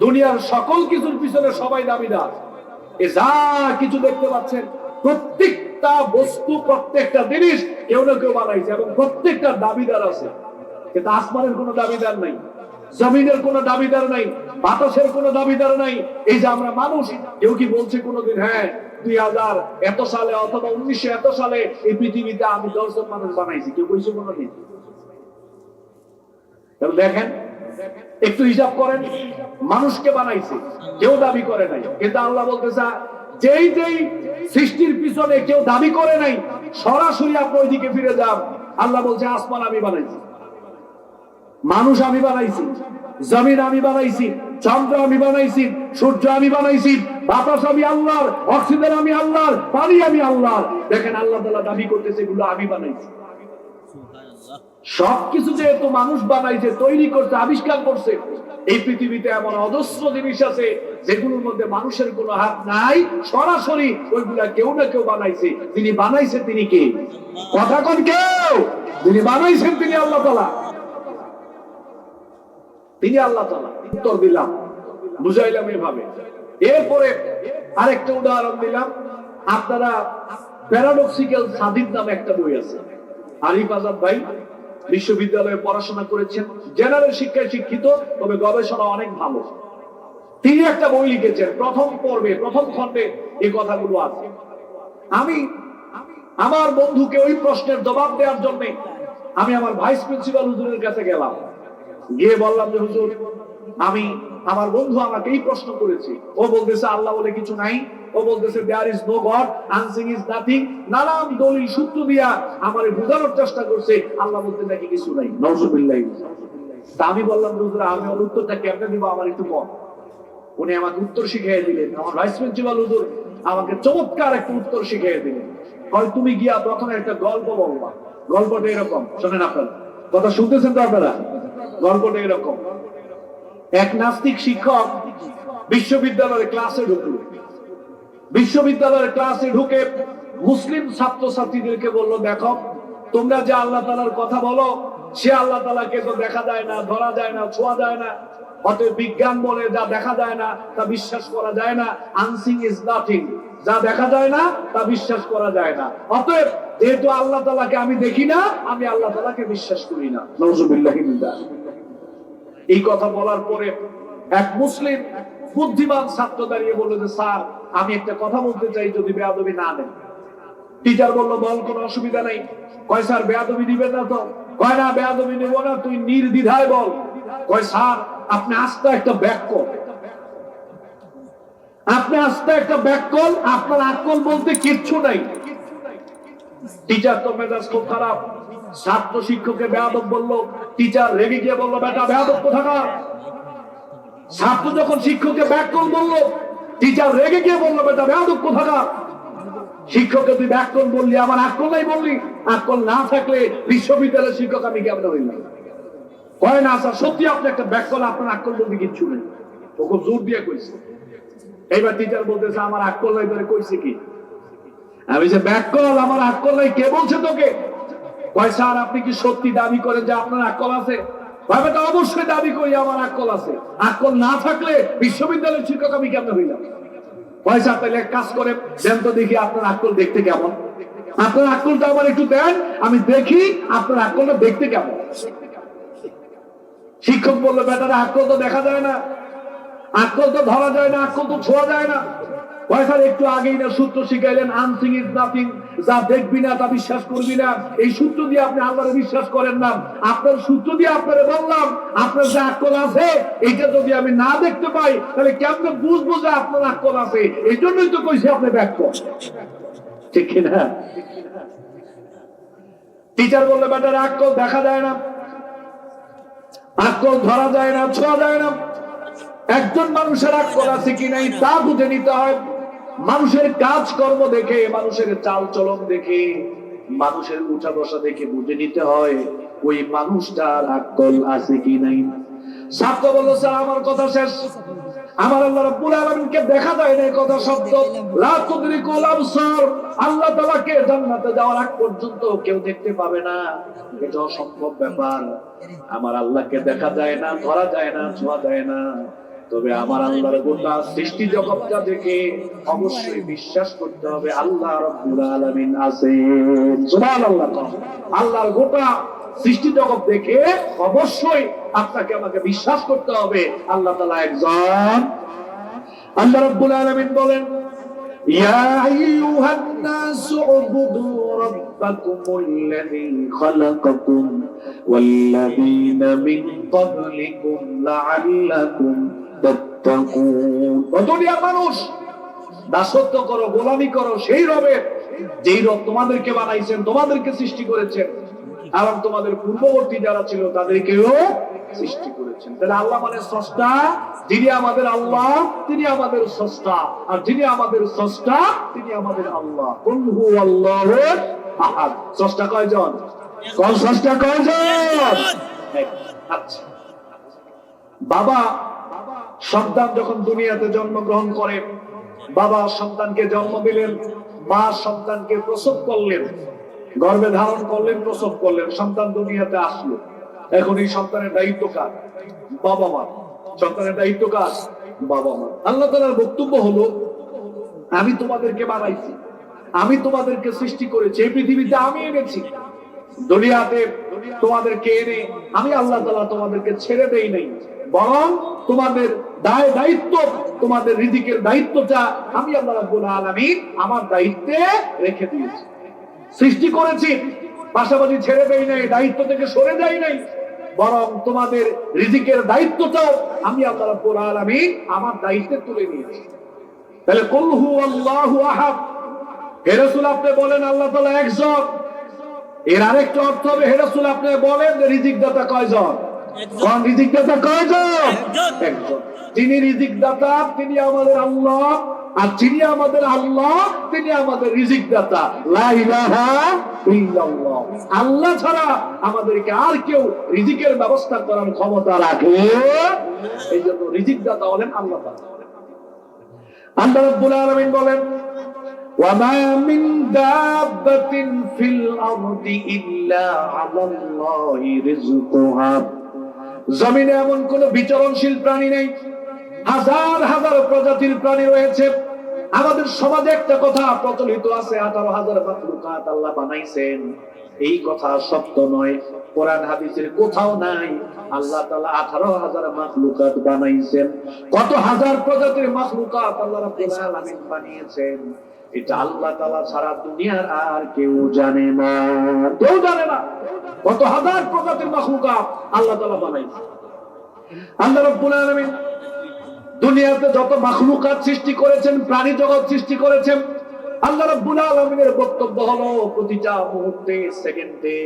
দুনিয়ার সকল কিছুর পিছনে সবাই দাবিদার। এ যা কিছু দেখতে পাচ্ছেন, প্রত্যেকটা বস্তু, প্রত্যেকটা জিনিস কেউ না কেউ বানাইছে, এবং প্রত্যেকটা দাবিদার আছে। কিন্তু আসমানের কোনো দাবিদার নাই, জমিনের কোনো দাবিদার নাই, বাতাসের কোনো দাবিদার নাই। এই যে আমরা মানুষ, কেউ কি বলছে কোনোদিন হ্যাঁ 2000 এত সালে অথবা 1900 এত সালে এই পৃথিবীতে আমি 10 জন মানুষ বানাইছি? কেউ বলছে কোনোদিন? দেখেন, একটু হিসাব করেন, মানুষকে বানাইছে, কেউ দাবি করে নাই। কিন্তু আল্লাহ বলতেছে যেই যেই সৃষ্টির পিছনে কেউ দাবি করে নাই, সরাসরি আপনি ওইদিকে ফিরে যান। আল্লাহ বলছে আসমান আমি বানাইছি, মানুষ আমি বানাইছি, জমিন আমি বানাইছি, চন্দ্র আমি বানাইছি, সূর্য আমি বানাইছি, বাতাস আমি আল্লাহর, অক্সিজেন আমি আল্লাহর, পানি আমি আল্লাহর। দেখেন আল্লাহ তাআলা দাবি করতেছে এগুলো আমি বানাইছি। সবকিছু যেহেতু মানুষ বানাইছে, তৈরি করছে, আবিষ্কার করছে, এই পৃথিবীতে এমন অজস্র জিনিস আছে যেগুলোর মধ্যে মানুষের কোনো হাত নাই, সরাসরি ওইগুলা কেউ না কেউ বানাইছে। যিনি বানাইছে তিনি কে? কথা কোন কেউ? যিনি বানাইছেন তিনি আল্লাহ তাআলা, তিনি আল্লাহ তাআলা। উত্তর দিলাম, বুঝাইলাম এভাবে। এরপরে আরেকটা উদাহরণ দিলাম। আপনারা প্যারাডক্সিক্যাল সাদিদ নামে একটা বই আছে, আরিফ আজাদ ভাই বিশ্ববিদ্যালয়ে পড়াশোনা করেছেন, জেনারেল শিক্ষায় শিক্ষিত, তবে গবেষণা অনেক ভালো। তিনি একটা বই লিখেছেন, প্রথম পর্বে, প্রথম খণ্ডে এই কথাগুলো আছে। আমি আমার বন্ধুকে ওই প্রশ্নের জবাব দেওয়ার জন্য আমি আমার ভাইস প্রিন্সিপাল হুজুরের কাছে গেলাম, গিয়ে বললাম যে হুজুর, আমার বন্ধু আমাকে এই প্রশ্ন করেছে। ও বলতেছে আল্লাহ বলে কিছু নাই, ও বলতেছে দেয়ার ইজ নো গড, আনসিং ইজ নাথিং, নানান দলিল সূত্র দিয়া আমারে বোঝানোর চেষ্টা করছে আল্লাহ বলতে নাকি কিছু নাই। নাউজুবিল্লাহ। তা আমি বললাম হুজুর, আমি ওর উত্তরটা কেমনে দিব, আমার একটু কম। উনি আমাকে উত্তর শিখিয়ে দিলেন। আমার ভাইস প্রিন্সিপাল হুজুর আমাকে চমৎকার একটা উত্তর শিখিয়ে দিলেন। হয় তুমি গিয়া প্রথমে একটা গল্প বলবা, গল্পটা এরকম, শোনেন আপনারা, কথা শুনতেছেন তো আপনারা? গল্পটা এরকম, এক নাস্তিক শিক্ষক বিশ্ববিদ্যালয়ের ক্লাসে ঢুকলো। বিশ্ববিদ্যালয়ের ক্লাসে ঢুকে মুসলিম ছাত্রছাত্রীদেরকে বললো, দেখো তোমরা যে আল্লাহ তাআলার কথা বলো, সে আল্লাহ তাআলাকে তো দেখা যায় না, ধরা যায় না, ছোঁয়া যায় না। অতএব বিজ্ঞান বলে যা দেখা যায় না তা বিশ্বাস করা যায় না। আনসিং ইজ নাথিং, যা দেখা যায় না তা বিশ্বাস করা যায় না। অতএব যেহেতু আল্লাহ তাআলাকে আমি দেখি না, আমি আল্লাহ তাআলাকে বিশ্বাস করি না। নাউজুবিল্লাহি মিন যালিক। এই কথা বলার পরে এক মুসলিম বুদ্ধিমান ছাত্র দাঁড়িয়ে বলল যে স্যার, আমি একটা কথা বলতে চাই, যদি বেয়াদবি না দেন। টিচার বলল বল, কোনো অসুবিধা নাই। কয় স্যার বেয়াদবি দিবেন না তো? কয় না, বেয়াদবি নেব না, তুই নির্দ্বিধায় বল। কয় স্যার আপনি আস্তে একটা ব্যাককল, আপনি আস্তে একটা ব্যাককল, আপনার আকল বলতে কিচ্ছু নাই। টিচার তো মেজাজ খুব খারাপ, ছাত্র শিক্ষককে বেয়াদব বললো, টিচার রেগে গিয়ে বললো বেটা বেয়াদব কোথাকার। ছাত্র যখন শিক্ষককে ব্যাককল বললো, টিচার রেগে গিয়ে বললো বেটা বেয়াদব কোথাকার। শিক্ষককে তুই ব্যাককল বললি, আমার আকল নাই বললি, আকল না থাকলে বিশ্ববিদ্যালয়ের শিক্ষক আমি কেমন হইলাম? কয় না স্যার সত্যি আপনি একটা ব্যাককল, আপনার আকল বলতে কিচ্ছু নেই। ও খুব জোর দিয়ে কইছে। এইবার টিচার বলতেছে আমার আকল নাই, ধরে কইছে কি? আমি যে ব্যাকল, আমার আকল নাই, কে বলছে তোকে? কয় স্যার আপনি কি সত্যি দাবি করেন যে আপনার আকল আছে? ভাবেটা অবশ্যই দাবি করি আমার আকল আছে। আকল না থাকলে বিশ্ববিদ্যালয়ের শিক্ষক আমি কেমন হইলাম? পয়সা পেলে এক কাজ করে দেন তো দেখি আপনার আকল দেখতে কেমন। আপনার আকলটা আমার একটু দেন, আমি দেখি আপনার আকলটা দেখতে কেমন। শিক্ষক বললো বেটারা আকল তো দেখা যায় না, আকল তো ধরা যায় না, আকল তো ছোঁয়া যায় না। পয়সার একটু আগেই না সূত্র শিখাইলেন, আনসিং ইজ নাথিং, যা দেখবি না তা বিশ্বাস করবি না। এই সূত্র দিয়ে আপনি আল্লাহরে বিশ্বাস করেন না। আপনার সূত্র দিয়ে আপনারে বললাম আপনার যে আকল আছে এটা যদি আমি না দেখতে পাই তাহলে কেমনে বুঝবো যে আপনার আকল আছে? এই জন্যই তো কইছি আপনি ব্যাখ্য, ঠিক কিনা? টিচার বললে বেটার আকল দেখা যায় না, আকল ধরা যায় না, ছোঁয়া যায় না। একজন মানুষের আকল আছে কি নাই তা বুঝে নিতে হয় মানুষের কাজকর্ম দেখে, মানুষের চাল চলন দেখে, মানুষের উঠা বসা দেখে বুঝে নিতে হয় ওই মানুষটার আকল আছে কি নাই। ছাত্র বলল স্যার আমার কথা শেষ, আমার আল্লাহ রাব্বুল আলামিনকে দেখা যায় না, কথা শব্দ লা তুদরিকুল আবসার, আল্লাহ তাআলাকে জান্নাতে যাওয়ার আগ পর্যন্ত কেউ দেখতে পাবে না, এটা অসম্ভব ব্যাপার। আমার আল্লাহকে দেখা যায় না, ধরা যায় না, ছোঁয়া যায় না, তবে আমার আল্লাহর গোটা সৃষ্টি জগৎটা দেখে অবশ্যই বিশ্বাস করতে হবে আল্লাহ রাব্বুল আলামিন আছেন। সুবহানাল্লাহ। আল্লাহর গোটা সৃষ্টি জগৎ দেখে অবশ্যই আপনাকে আমাকে বিশ্বাস করতে হবে আল্লাহ তাআলা একজন। আল্লাহ রাব্বুল আলামিন বলেন ইয়া আইয়ুহান নাসু উবুদু রাব্বাকুমুল্লাযী খালাকাকুম ওয়াল্লাযীনা মিন ক্বাবলিকুম লাআল্লাকুম তাত্তাকুন। ও দুনিয়ার মানুষ, দাসত্ব করো, গোলামি করো সেই রবের যেই রব তোমাদেরকে বানাইছেন, তোমাদেরকে সৃষ্টি করেছেন এবং তোমাদের পূর্ববর্তী যারা ছিল তাদেরকেও সৃষ্টি করেছেন। তাহলে আল্লাহ মানে স্রষ্টা, যিনি আমাদের আল্লাহ তিনি আমাদের স্রষ্টা, আর যিনি আমাদের স্রষ্টা তিনি আমাদের আল্লাহ। কুল হু আল্লাহু আহাদ। স্রষ্টা কয়জন? কোন স্রষ্টা কয়জন? আচ্ছা, বাবা সন্তান যখন দুনিয়াতে জন্মগ্রহণ করে, বাবা সন্তানকে জন্ম দিলেন, মা সন্তানকে প্রসব করলেন, গর্ভে ধারণ করলেন, প্রসব করলেন, সন্তান দুনিয়াতে আসলো। এখন এই সন্তানের দায়িত্ব কার? বাবা মা। সন্তানের দায়িত্ব কার? বাবা মা। আল্লাহ তাআলার বক্তব্য হলো আমি তোমাদেরকে বানাইছি, আমি তোমাদেরকে সৃষ্টি করেছি, এই পৃথিবীতে আমি এনেছি। দুনিয়াতে তোমাদেরকে এনে আমি আল্লাহ তাআলা তোমাদেরকে ছেড়ে দেই নাই, বরং তোমাদের দায় দায়িত্ব, তোমাদের রিজিকের দায়িত্বটা আমি আল্লাহ রাব্বুল আলামিন আমার দায়িত্বে রেখে দিয়েছি। সৃষ্টি করেছি, পাশাপাশি ছেড়ে দেই নাই, দায়িত্ব থেকে সরে যাই নাই, বরং তোমাদের রিজিকের দায়িত্বটাও আমি আল্লাহ রাব্বুল আলামিন আমার দায়িত্বে তুলে নিয়েছি। তাহলে কুল হু আল্লাহু আহাদ, হে রাসূল আপনি বলেন আল্লাহ তাআলা একজন। এর আরেকটা অর্থ হবে হে রাসূল আপনি বলেন যে রিজিক দাতা কয়জন? কোন রিজিক দাতা কয়জন? একজন। যিনি রিজিক দাতা তিনি আমাদের আল্লাহ, আর যিনি আমাদের আল্লাহ তিনি আমাদের রিজিক দাতা। লা ইলাহা ইল্লাল্লাহ। আল্লাহ ছাড়া আমাদেরকে আর কেউ রিজিকের ব্যবস্থা করার ক্ষমতা রাখে? এই জন্য রিজিক দাতা হলেন আল্লাহ তাআলা। আল্লাহ রাব্বুল আলামিন বলেন ওয়ামা মিন দাব্বাতিন ফিল আরদি ইল্লা আলাল্লাহি রিজকুহা। জমিনে এমন কোন বিচরণশীল প্রাণী নেই, হাজার হাজার প্রজাতির প্রাণী রয়েছে। আমাদের সমাজে একটা কথা প্রচলিত আছে 18,000 মাখলুকাত আল্লাহ বানাইছেন। এই কথা সত্য নয়, কোরআন হাদিসের কোথাও নাই আল্লাহ তাআলা 18,000 মাখলুকাত বানাইছেন। কত হাজার প্রজাতির মাখলুকাত আল্লাহ রাব্বুল আলামিন বানিয়েছেন এটা আল্লাহ তাআলা ছাড়া দুনিয়ার আর কেউ জানে না, কেউ জানে না। কত হাজার প্রজাতির মাখলুকাত আল্লাহ তাআলা বানাইছেন। আল্লাহ রাব্বুল আলামিন দুনিয়াতে যত মাখলুকাত সৃষ্টি করেছেন, প্রাণী জগৎ সৃষ্টি করেছেন, আল্লাহ রাব্বুল আলামিনের বক্তব্য হলো প্রতিটা মুহূর্তে, সেকেন্ডে,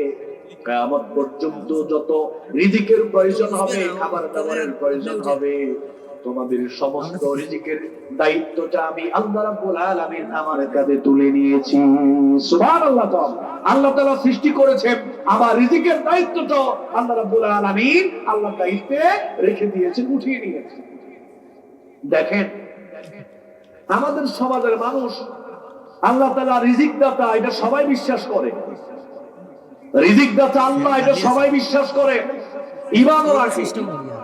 কিয়ামত পর্যন্ত যত রিজিকের প্রয়োজন হবে, খাবার দাবারের প্রয়োজন হবে, তোমাদের সমস্ত রিজিকের দায়িত্বটা আমি আল্লাহ রাব্বুল আলামিন আমার কাঁধে তুলে নিয়েছি। সুবহানাল্লাহ। আল্লাহ তাআলা সৃষ্টি করেছেন, আমার রিজিকের দায়িত্বটা আল্লাহ রাব্বুল আলামিন আল্লাহর দায়িত্বে রেখে দিয়েছেন, উঠিয়ে নিয়েছেন। দেখেন আমাদের সমাজের মানুষ আল্লাহ তাআলা রিজিক দাতা এটা সবাই বিশ্বাস করে, রিজিক দাতা আল্লাহ এটা সবাই বিশ্বাস করে, ঈমানও রাখে,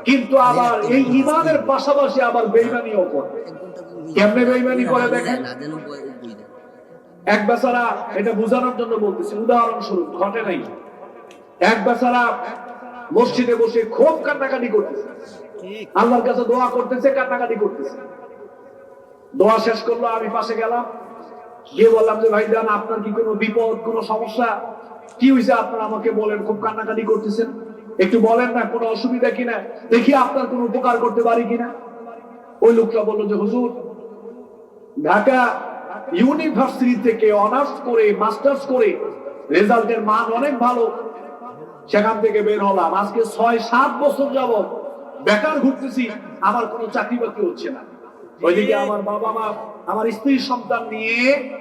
কিন্তু আবার এই ঈমানের পাশাপাশি আবার বেঈমানিও করে। কেমনে বেঈমানি করে দেখেন। এক বেচারা, এটা বোঝানোর জন্য বলতেছি, উদাহরণস্বরূপ, ঘটে নাই। এক বেচারা মসজিদে বসে খুব কান্নাকাটি করতেছে, আল্লাহর কাছে দোয়া করতেছে, কান্নাকাটি করতেছে। দোয়া শেষ করলো, আমি পাশে গেলাম, গিয়ে বললাম যে ভাইজান, আপনার কি কোনো বিপদ, কোনো সমস্যা, কি হয়েছে আপনার আমাকে বলেন, খুব কান্নাকাটি করতেছেন, একটু বলেন না, কোনো অসুবিধা কিনা, দেখি আপনার কোনো উপকার করতে পারি কিনা। ওই লোকটা বললো যে হুজুর, ঢাকা ইউনিভার্সিটি থেকে অনার্স করে মাস্টার্স করে রেজাল্টের মান অনেক ভালো, সেখান থেকে বের হলাম, আজকে 6-7 বছর যাবত বেকার ঘুরতেছি, আমার কোনো চাকরি বাকরি হচ্ছে না। ওইদিকে আমার বাবা মা, আমার স্ত্রী সন্তান নিয়ে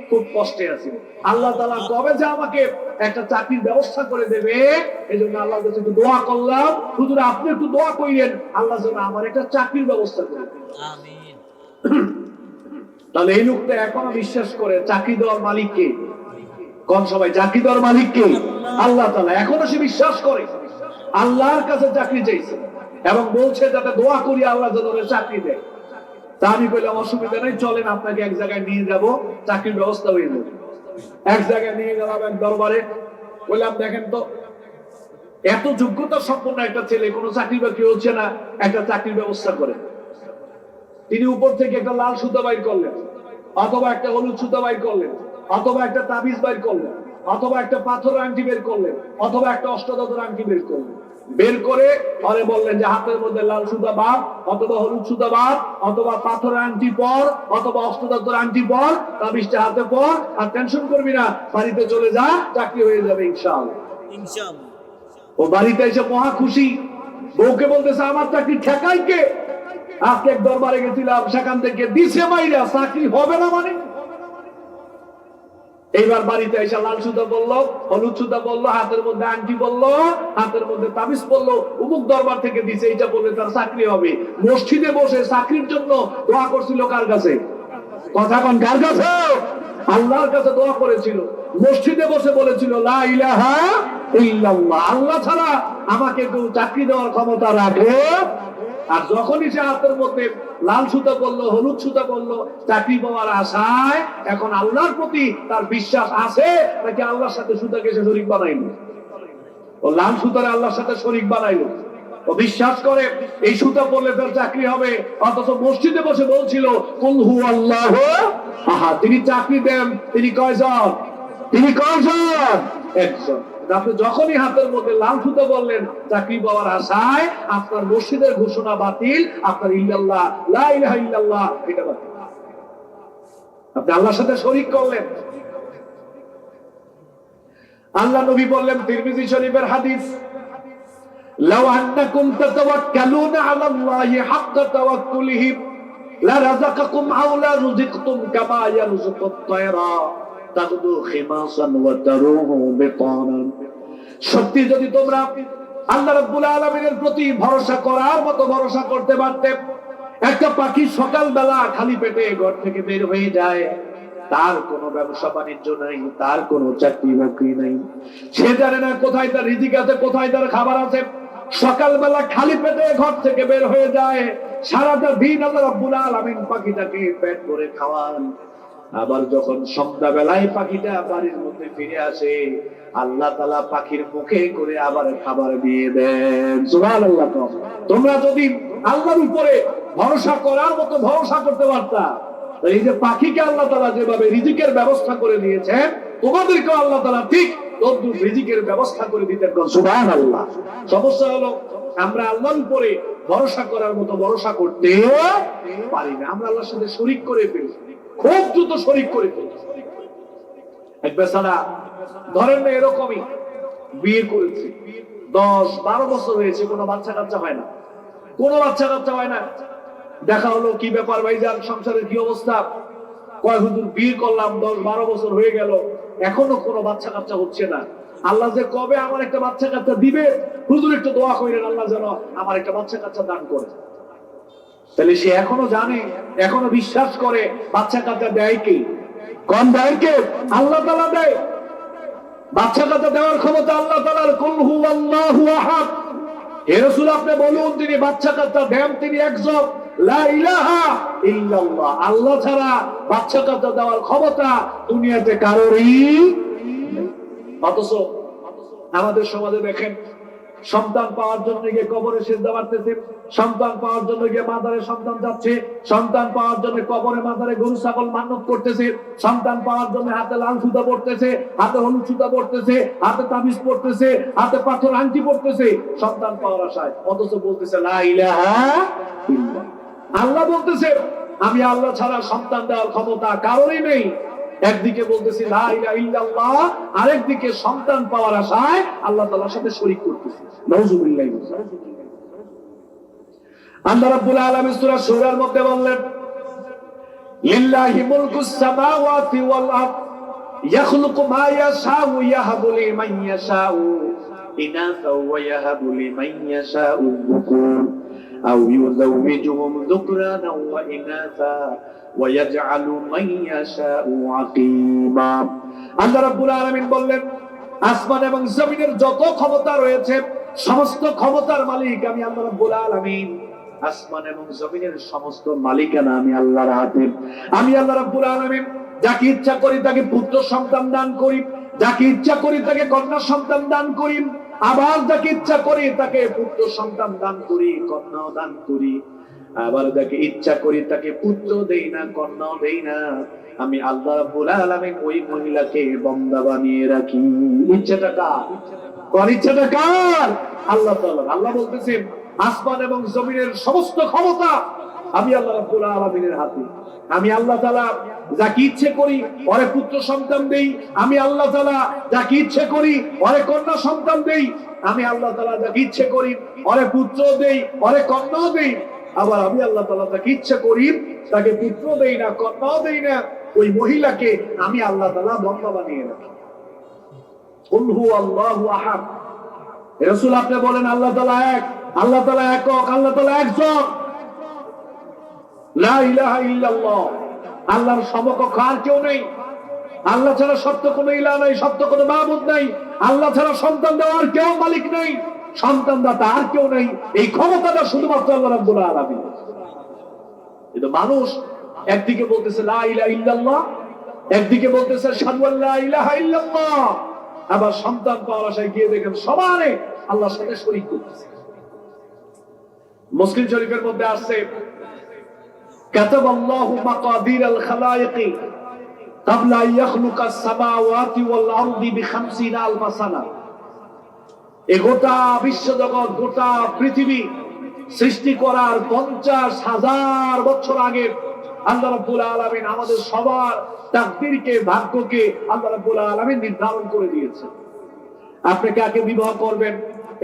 খুব কষ্টে আছি। আল্লাহ তাআলা কবে যে আমাকে একটা চাকরির ব্যবস্থা করে দেবে, এই জন্য আল্লাহর কাছে একটু দোয়া করলাম, হুজুর আপনি একটু দোয়া করিলেন আল্লাহ যেন আমার একটা চাকরির ব্যবস্থা করে দেন। আমিন। তাহলে এই লোকটা এখনো বিশ্বাস করে চাকরি দেওয়ার মালিক কে? কোন সবাই চাকরি দেওয়ার মালিক কে? আল্লাহ তাআলা। এখনো সে বিশ্বাস করে, আল্লাহর কাছে চাকরি চাইছে এবং বলছে যাতে দোয়া করি আল্লাহ যেন চাকরি দেয়। তা আমি কইলাম অসুবিধা নেই, চলেন আপনাকে এক জায়গায় নিয়ে যাব, চাকরির ব্যবস্থা হয়ে যাবে। এক জায়গায় নিয়ে গেলাম, এক দরবারে, বললাম দেখেন তো, এত যোগ্যতা সম্পন্ন একটা ছেলে, কোনো চাকরি বাকরি হচ্ছে না, একটা চাকরির ব্যবস্থা করে। তিনি উপর থেকে একটা লাল সুতা বাইর করলেন, অথবা একটা হলুদ সুতা বাইর করলেন, অথবা একটা তাবিজ বাইর করলেন, অথবা একটা পাথর আংটি বের করলেন, অথবা একটা অষ্টধাতুর আংটি বের করলেন। বের করে পরে বললেন যে হাতের মধ্যে লাল সুতা বাঁধ, অথবা হলুদ সুতা বাঁধ, অথবা পাথর আংটি পর, অথবা অষ্টধাতুর আংটি পর, তাবিজটা হাতে পর, আর টেনশন করবি না, বাড়িতে চলে যা, চাকরি হয়ে যাবে ইনশাআল্লাহ। ইনশাআল্লাহ। ও বাড়িতে এসে মহা খুশি, বউকে বলতেছে আমার চাকরি ঠেকাই কে? আজকে এক দরবারে গেছিলাম, সেখান থেকে দিছে মাইরা চাকরি হবে না মানে। এইবার বাড়িতে এসে লাল সুতা বললো, হলুদ সুতা বললো, হাতের মধ্যে আংটি বললো, হাতের মধ্যে তাবিজ বললো, অমুক দরবার থেকে দিছে, এইটা বললে তার চাকরি হবে। মসজিদে বসে চাকরির জন্য দোয়া করছিল কার কাছে? কথা কোন কার কাছে? আল্লাহর কাছে দোয়া করেছিল। মসজিদে বসে বলেছিল লা ইলাহা ইল্লাল্লাহ, আল্লাহ ছাড়া আমাকে কেউ চাকরি দেওয়ার ক্ষমতা রাখে। আর যখনই সে হাতের মধ্যে লাল সুতা বললো, হলুদ সুতা বললো, চাকরি পাওয়ার আশায়, এখন আল্লাহর প্রতি তার বিশ্বাস আছে নাকি আল্লাহর সাথে সুতাকে সে শরীক বানাইলো? ও লাল সুতারে আল্লাহর সাথে শরীক বানাইলো। ও বিশ্বাস করে এই সুতা পড়লে তার চাকরি হবে, অথচ মসজিদে বসে বলছিল কুল হু আল্লাহু আহাদ। তিনি চাকরি দেন, তিনি কয়জন? তিনি কয়জন? একজন। আপনি যখনই হাতের মধ্যে লাল সুতা বললেন চাকরি পাওয়ার আশায়, আপনার মসজিদের ঘোষণা বাতিল, আপনার ইল্লাল্লাহ লা ইলাহা ইল্লাল্লাহ এটা বাতিল। আপনি আল্লাহর সাথে শরীক করলেন। আল্লাহ নবী বললেন তিরমিজি শরীফের হাদিস, লাউ আন্নাকুম তাতাওয়াক্কালুনা আলাল্লাহি হাক্কা তাওয়াক্কুলিহি লা রাযাকাকুম আও লা রুযিকতুম কামা ইয়ারযুকুত তায়রা তাগদু খিমাসান ওয়া তারুহু বিতানান। সত্যি যদি তোমরা আল্লাহ রাব্বুল আলামিনের প্রতি ভরসা করার মতো ভরসা করতে পারতে, একটা পাখি সকালবেলা খালি পেটে ঘর থেকে বের হয়ে যায়, তার কোনো ব্যবসা বাণিজ্য নাই, তার কোনো চাকরি বাকরি নাই, সে জানে না কোথায় তার রিজিক আছে, কোথায় তার খাবার আছে। সকালবেলা খালি পেটে ঘর থেকে বের হয়ে যায়, সারাটা দিন আল্লাহ রাব্বুল আলামিন পাখিটাকে পেট ভরে খাওয়ান। আবার যখন সন্ধ্যাবেলায় পাখিটা বাড়ির মধ্যে ফিরে আসে, আল্লাহ তাআলা পাখির মুখে করে আবার খাবার দিয়ে দেন। সুবহানাল্লাহ। তোমরা যদি আল্লাহর উপরে ভরসা করার মতো ভরসা করতে পারতা, এই যে পাখিকে আল্লাহ তাআলা যেভাবে রিজিকের ব্যবস্থা করে দিয়েছেন, তোমাদেরকেও আল্লাহ তাআলা ঠিক তদ্রুপ রিজিকের ব্যবস্থা করে দিতেন। সুবহানাল্লাহ। সমস্যা হলো আমরা আল্লাহর উপরে ভরসা করার মতো ভরসা করতে পারি না, আমরা আল্লাহর সাথে শরীক করে ফেলি, খুব দ্রুত শরীক করে ফেলি। এক বেচারা ধরেন না এরকমই বিয়ে করেছে, 10-12 বছর হয়েছে, কোনো বাচ্চা কাচ্চা হয় না, কোনো বাচ্চা কাচ্চা হয় না। দেখা হলো কি ব্যাপার ভাইজান, সংসারের কি অবস্থা? কয় হুজুর বিয়ে করলাম 10-12 বছর হয়ে গেল, এখনো কোনো বাচ্চা কাচ্চা হচ্ছে না। আল্লাহ যে কবে আমার একটা বাচ্চা কাচ্চা দিবে, হুজুর একটু দোয়া করেন আল্লাহ যেন আমার একটা বাচ্চা কাচ্চা দান করে। তাহলে সে এখনো জানে, এখনো বিশ্বাস করে বাচ্চা কাচ্চা দেয় কে? কোন দেয় কে? আল্লাহ তাআলা দেয়। বাচ্চা কাচ্চা দেওয়ার ক্ষমতা আল্লাহ তাআলার। কুল হুয়াল্লাহু আহাদ, হে রাসূল আপনি বলুন তিনি বাচ্চা কাচ্চা দেন তিনি একজন, লা ইলাহা ইল্লাল্লাহ, আল্লাহ ছাড়া বাচ্চা কাচ্চা দেওয়ার ক্ষমতা দুনিয়াতে কারোরই নেই। অথচ আমাদের সমাজে দেখেন, সন্তান পাওয়ার জন্য গিয়ে কবরে সিজদা করতেছে, সন্তান পাওয়ার জন্য গিয়ে মাজারে সন্তান যাচ্ছে, সন্তান পাওয়ার জন্য কবরে মাজারে গরু ছাগল মান্নত করতেছে, সন্তান পাওয়ার জন্য হাতে লাল সুতা পড়তেছে, হাতে হলুদ সুতা পড়তেছে, হাতে তাবিজ পড়তেছে, হাতে পাথর আংটি পড়তেছে সন্তান পাওয়ার আশায়। অথচ বলতেছে লা ইলাহা ইল্লাল্লাহ। আল্লাহ বলতেছে আমি আল্লাহ ছাড়া সন্তান দেওয়ার ক্ষমতা কারোরই নেই। একদিকে বলতেছি লা ইলাহা ইল্লাল্লাহ, আরেকদিকে সন্তান পাওয়ার আশায় আল্লাহ তাআলার সাথে শরীক করতেছি। নাউযুবিল্লাহি। আল্লাহ রাব্বুল আলামিন সূরা শূরার মধ্যে বললেন, লিল্লাহি মুলকুস সামাওয়াতি ওয়াল আরদ ইয়াখলুকু মা ইয়াশাউ ইয়াহাবু লিমান ইয়াশাউ ইনাসা ওয়া ইয়াহাবু লিমান ইয়াশাউ যুকুর আও ইউযাওবিজুহুম যুকরানা ওয়া ইনাসা ওয়া ইয়াজআলু মান ইয়াশাউ আকীমা। আল্লাহ রাব্বুল আলামিন বললেন, আসমান এবং জমিনের যত ক্ষমতা রয়েছে সমস্ত ক্ষমতার মালিক আমি আল্লাহ রাব্বুল আলামিন। আসমান এবং জমিনের সমস্ত মালিকানা আমি আল্লাহর হাতে। আমি আল্লাহ রাব্বুল আলামিন যাকে ইচ্ছা করি তাকে পুত্র সন্তান দান করি, যাকে ইচ্ছা করি তাকে কন্যা সন্তান দান করি, আবার যাকে ইচ্ছা করি তাকে পুত্র সন্তান দান করি, কন্যাও দান করি, আবার যাকে ইচ্ছা করি তাকে পুত্র দেই না, কন্যাও দেই না। আমি আল্লাহ রাব্বুল আলামিন ওই মহিলাকে বান্দা বানিয়ে রাখি। ইচ্ছাটা কার? কোন ইচ্ছাটা কার? আল্লাহ তাআলার। আল্লাহ বলতেছেন আসমান এবং জমিনের সমস্ত ক্ষমতা আমি আল্লাহ রাব্বুল আলামিনের হাতে। আমি আল্লাহ তাআলা যাকে ইচ্ছে করি ওরে পুত্র সন্তান দেই, আমি আল্লাহ তাআলা যাকে ইচ্ছে করি ওরে কন্যা সন্তান দেই, আমি আল্লাহ তাআলা যাকে ইচ্ছে করি ওরে পুত্র দেই, ওরে কন্যাও দেই, আবার আমি আল্লাহ তাআলা যাকে ইচ্ছে করি তাকে পুত্র দেই না, কন্যাও দেই না। ওই মহিলাকে আমি আল্লাহ তাআলা বান্দা বানিয়ে রাখি। কুল হুয়াল্লাহু আহাদ, রাসূল আপনি বলেন আল্লাহ তাআলা এক, আল্লাহ তাআলা একক, আল্লাহ তাআলা একজন। লা ইলাহা ইল্লাল্লাহ, আল্লাহর সমকক্ষ আর কেউ নেই। আল্লাহ ছাড়া সত্য কোনো ইলাহ নাই, সত্য কোনো মাবুদ নাই। আল্লাহ ছাড়া সন্তান দেওয়ার কেউ মালিক নেই, সন্তান দাতা আর কেউ নেই। এই ক্ষমতাটা শুধুমাত্র আল্লাহ রাব্বুল আলামিন। কিন্তু মানুষ একদিকে বলতেছে লা ইলাহা ইল্লাল্লাহ, একদিকে বলতেছে আশহাদু আল্লা ইলাহা ইল্লাল্লাহ, আবার সন্তান পাওয়ার আশায় গিয়ে দেখেন সমানে আল্লাহর সাথে শরীক করতেছে। মুসলিম শরীফের মধ্যে আসছে কাতাবাল্লাহু মাকাদিরাল খালায়েকি ক্বাবলা আন ইয়াখলুকাস সামাওয়াতি ওয়াল আরদি বি50 আলফ সানা। এই গোটা বিশ্বজগৎ, গোটা পৃথিবী সৃষ্টি করার 50,000 বছর আগে আল্লাহ রাব্বুল আলামিন আমাদের সবার তাকদীরকে, ভাগ্যকে আল্লাহ রাব্বুল আলামিন নির্ধারণ করে দিয়েছেন। আপনি কাকে বিবাহ করবেন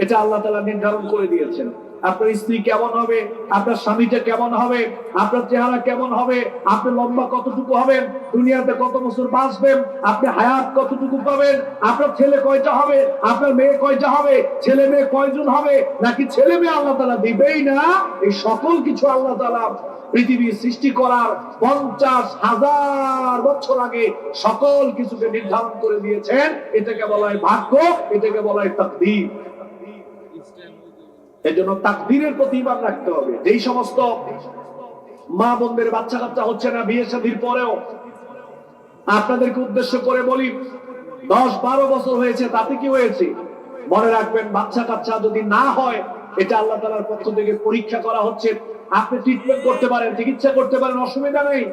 এটা আল্লাহ তাআলা নির্ধারণ করে দিয়েছেন। আপনার স্ত্রী কেমন হবে, আপনার স্বামীটা কেমন হবে, আপনার চেহারা কেমন হবে, আপনি লম্বা কতটুকু হবেন, দুনিয়াতে কত বছর বাঁচবেন, আপনি হায়াত কতটুকু পাবেন, আপনার ছেলে কয়টা হবে, আপনার মেয়ে কয়টা হবে, ছেলে মেয়ে কয়জন হবে, নাকি ছেলে মেয়ে আল্লাহ তাআলা দিবেই না। এই সকল কিছু আল্লাহ তাআলা পৃথিবী সৃষ্টি করার 50,000 বছর আগে সকল কিছুকে নির্ধারণ করে দিয়েছেন। এটাকে বলা হয় ভাগ্য, এটাকে বলা হয় তাকদীর। এজন্য তাকদীরের প্রতি ঈমান রাখতে হবে। যেই সমস্ত মা বোনদের বাচ্চা কাচ্চা হচ্ছে না বিয়ে শাদীর পরেও, আপনাদেরকে উদ্দেশ্য করে বলি 10-12 বছর হয়েছে, তাতে কি হয়েছে? মনে রাখবেন বাচ্চা কাচ্চা যদি না হয় এটা আল্লাহ তাআলার পক্ষ থেকে পরীক্ষা করা হচ্ছে। আপনি ট্রিটমেন্ট করতে পারেন, চিকিৎসা করতে পারেন, অসুবিধা নেই,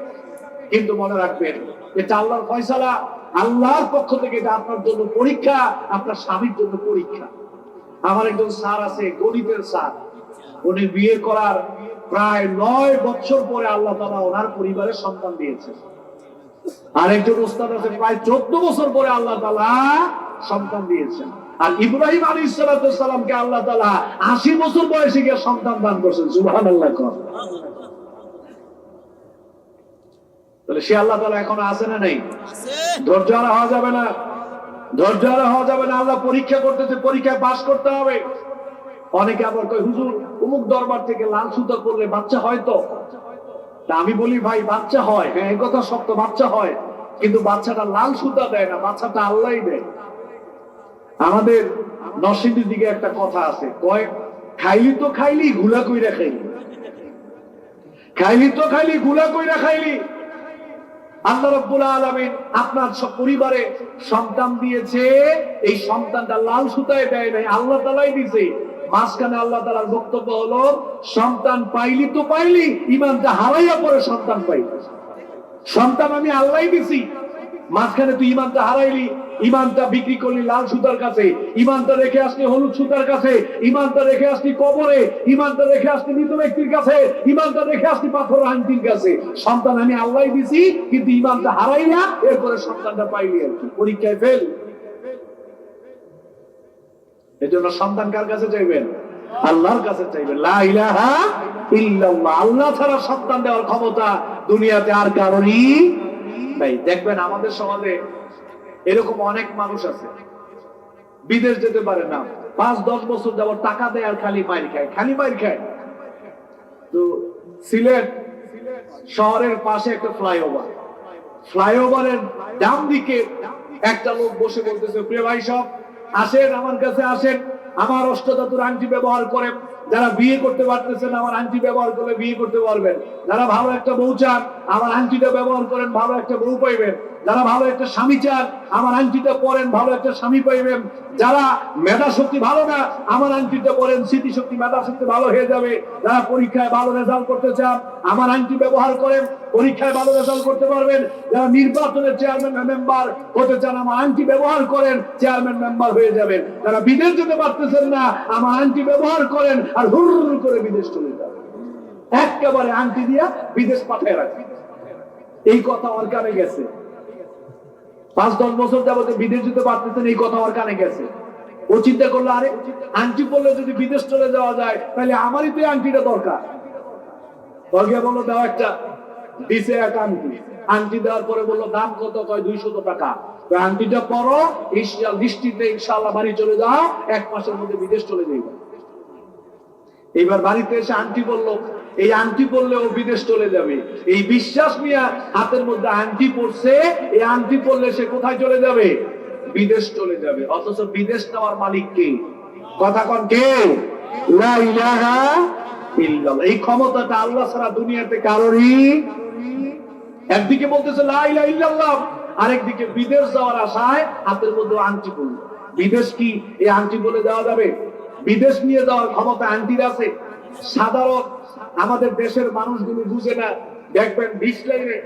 কিন্তু মনে রাখবেন এটা আল্লাহর ফয়সালা, আল্লাহর পক্ষ থেকে এটা আপনার জন্য পরীক্ষা, আপনার স্বামীর জন্য পরীক্ষা। আমার একজন স্যার আছে, গণিতের স্যার, উনি বিয়ে করার প্রায় 9 বছর পরে আল্লাহ তাআলা ওনার পরিবারের সন্তান দিয়েছে। আর একজন ওস্তাদ আছে, প্রায় 14 বছর পরে আল্লাহ তাআলা সন্তান দিয়েছেন। আর ইব্রাহিম আলাইহিস সালামকে আল্লাহ তাআলা 80 বছর বয়সে গিয়ে সন্তান দান করেছেন। সুবহানাল্লাহ। তাহলে সে আল্লাহ তাআলা এখনো আছে না নেই? ধৈর্য হারা হওয়া যাবে না, ধৈর্য হারা হওয়া যাবে না। আল্লাহ পরীক্ষা করতেছে, পরীক্ষায় পাস করতে হবে। অনেকে আবার কয় হুজুর অমুক দরবার থেকে লাল সুতা করলে বাচ্চা হয় তো। তা আমি বলি ভাই বাচ্চা হয়, হ্যাঁ এই কথা সত্য, বাচ্চা হয়, কিন্তু বাচ্চাটা লাল সুতা দেয় না, বাচ্চাটা আল্লাহই দেয়। আমাদের নরসিংদীর দিকে একটা কথা আছে, কয় খাইলি তো খাইলি ঘুলা কইরা খাইলি, খাইলি তো খাইলি ঘুলা কইরা খাইলি। আল্লাহ রাব্বুল আলামিন আপনার সব পরিবারে সন্তান দিয়েছে, এই সন্তানটা লাল সুতায় দেয় নাই, আল্লাহ তাআলাই দিয়েছে। মাঝখানে আল্লাহ তাআলার বক্তব্য হলো সন্তান পাইলি তো পাইলি, ঈমানটা হারাইয়া পরে সন্তান পাইলি। সন্তান আমি আল্লাহই দিছি, মাঝখানে তুই ঈমানটা হারাইলি, ঈমানটা বিক্রি করলি লাল সুতার কাছে, ঈমানটা রেখে আসলি হলুদ সুতার কাছে, ঈমানটা রেখে আসলি কবরে, ঈমানটা রেখে আসলি মৃত ব্যক্তির কাছে, ঈমানটা রেখে আসলি পাথর আংটির কাছে। সন্তান আমি আল্লাহই দিছি, কিন্তু ঈমানটা হারাইয়া এরপরে সন্তানটা পাইলি আর কি, পরীক্ষায় ফেল। এজন্য সন্তান কার কাছে চাইবেন? আল্লাহর কাছে চাইবেন। লা ইলাহা ইল্লাল্লাহ, আল্লাহ ছাড়া সন্তান দেওয়ার ক্ষমতা দুনিয়াতে আর কারোরই নাই। দেখবেন আমাদের সমাজে এরকম অনেক মানুষ আছে বিদেশ যেতে পারে না, 5-10 বছর যাবত টাকা দেয় আর খালি মাইর খায়, খালি মাইর খায়। তো সিলেট শহরের পাশে একটা ফ্লাইওভার, ফ্লাইওভারের ডান দিকে একটা লোক বসে বলতেছে, প্রিয় ভাই সব আসেন আমার কাছে আসেন, আমার অষ্টধাতুর আংটি ব্যবহার করেন, যারা বিয়ে করতে পারতেছেন আমার আংটি ব্যবহার করলে বিয়ে করতে পারবেন, যারা ভালো একটা বউ চান আমার আংটিটা ব্যবহার করেন, ভালো একটা বউ পাইবেন, যারা ভালো একটা স্বামী চান আমার আংটিটা পরেন, ভালো একটা স্বামী পাইবেন, যারা মেধা শক্তি ভালো না আমার আংটিটা পরেন, স্মৃতি শক্তি মেধা শক্তি ভালো হয়ে যাবে, যারা পরীক্ষায় ভালো রেজাল্ট করতে চান আমার আংটি ব্যবহার করেন, পরীক্ষায় ভালো রেজাল্ট করতে পারবেন, যারা নির্বাচনের চেয়ারম্যান মেম্বার হতে চান আমার আংটি ব্যবহার করেন, চেয়ারম্যান মেম্বার হয়ে যাবেন, যারা বিদেশ যেতে পারতেছেন না আমার আংটি ব্যবহার করেন আর হুর করে বিদেশ চলে যাবেন। একেবারে আংটি দিয়া বিদেশ পাঠিয়ে রাখি। এই কথা ওর কানে গেছে, 5-10 বছর যাবত বিদেশ যেতে পারতেছেন, এই কথা ওর কানে গেছে। ও চিন্তা করলো আরে আংটি পরলে যদি বিদেশ চলে যাওয়া যায় তাহলে আমারই তো আংটিটা দরকার। বর্গিয়া বললো দাও একটা, দিছে এক আংটি, আংটি দেওয়ার পরে বললো দাম কত? কয় 200 টাকা। আংটিটা পরো, দৃষ্টিতে ইনশাআল্লাহ বাড়ি চলে যাও, 1 মাসের মধ্যে বিদেশ চলে যাইবে। এইবার বাড়িতে এসে আংটি বললো, এই আংটি পরলে ও বিদেশ চলে যাবে, এই বিশ্বাস নিয়ে হাতের মধ্যে আংটি পরছে, এই আংটি পরলে সে কোথায় চলে যাবে? বিদেশ চলে যাবে। অথচ বিদেশ নেওয়ার মালিক কে? কথা কন কে? লা ইলাহা ইল্লাল্লাহ। এই ক্ষমতাটা আল্লাহ ছাড়া দুনিয়াতে কারোরই। একদিকে বলতেছে লা ইলাহা ইল্লাল্লাহ, আরেকদিকে বিদেশ যাওয়ার আশায় হাতের মধ্যে আংটি পরলো। বিদেশ কি এই আংটি বলে যাওয়া যাবে? বিদেশ নিয়ে যাওয়ার ক্ষমতা আংটির আছে। সাধারণ আমাদের দেশের মানুষগুলো বুঝে না। দেখবেন 20 লাইনে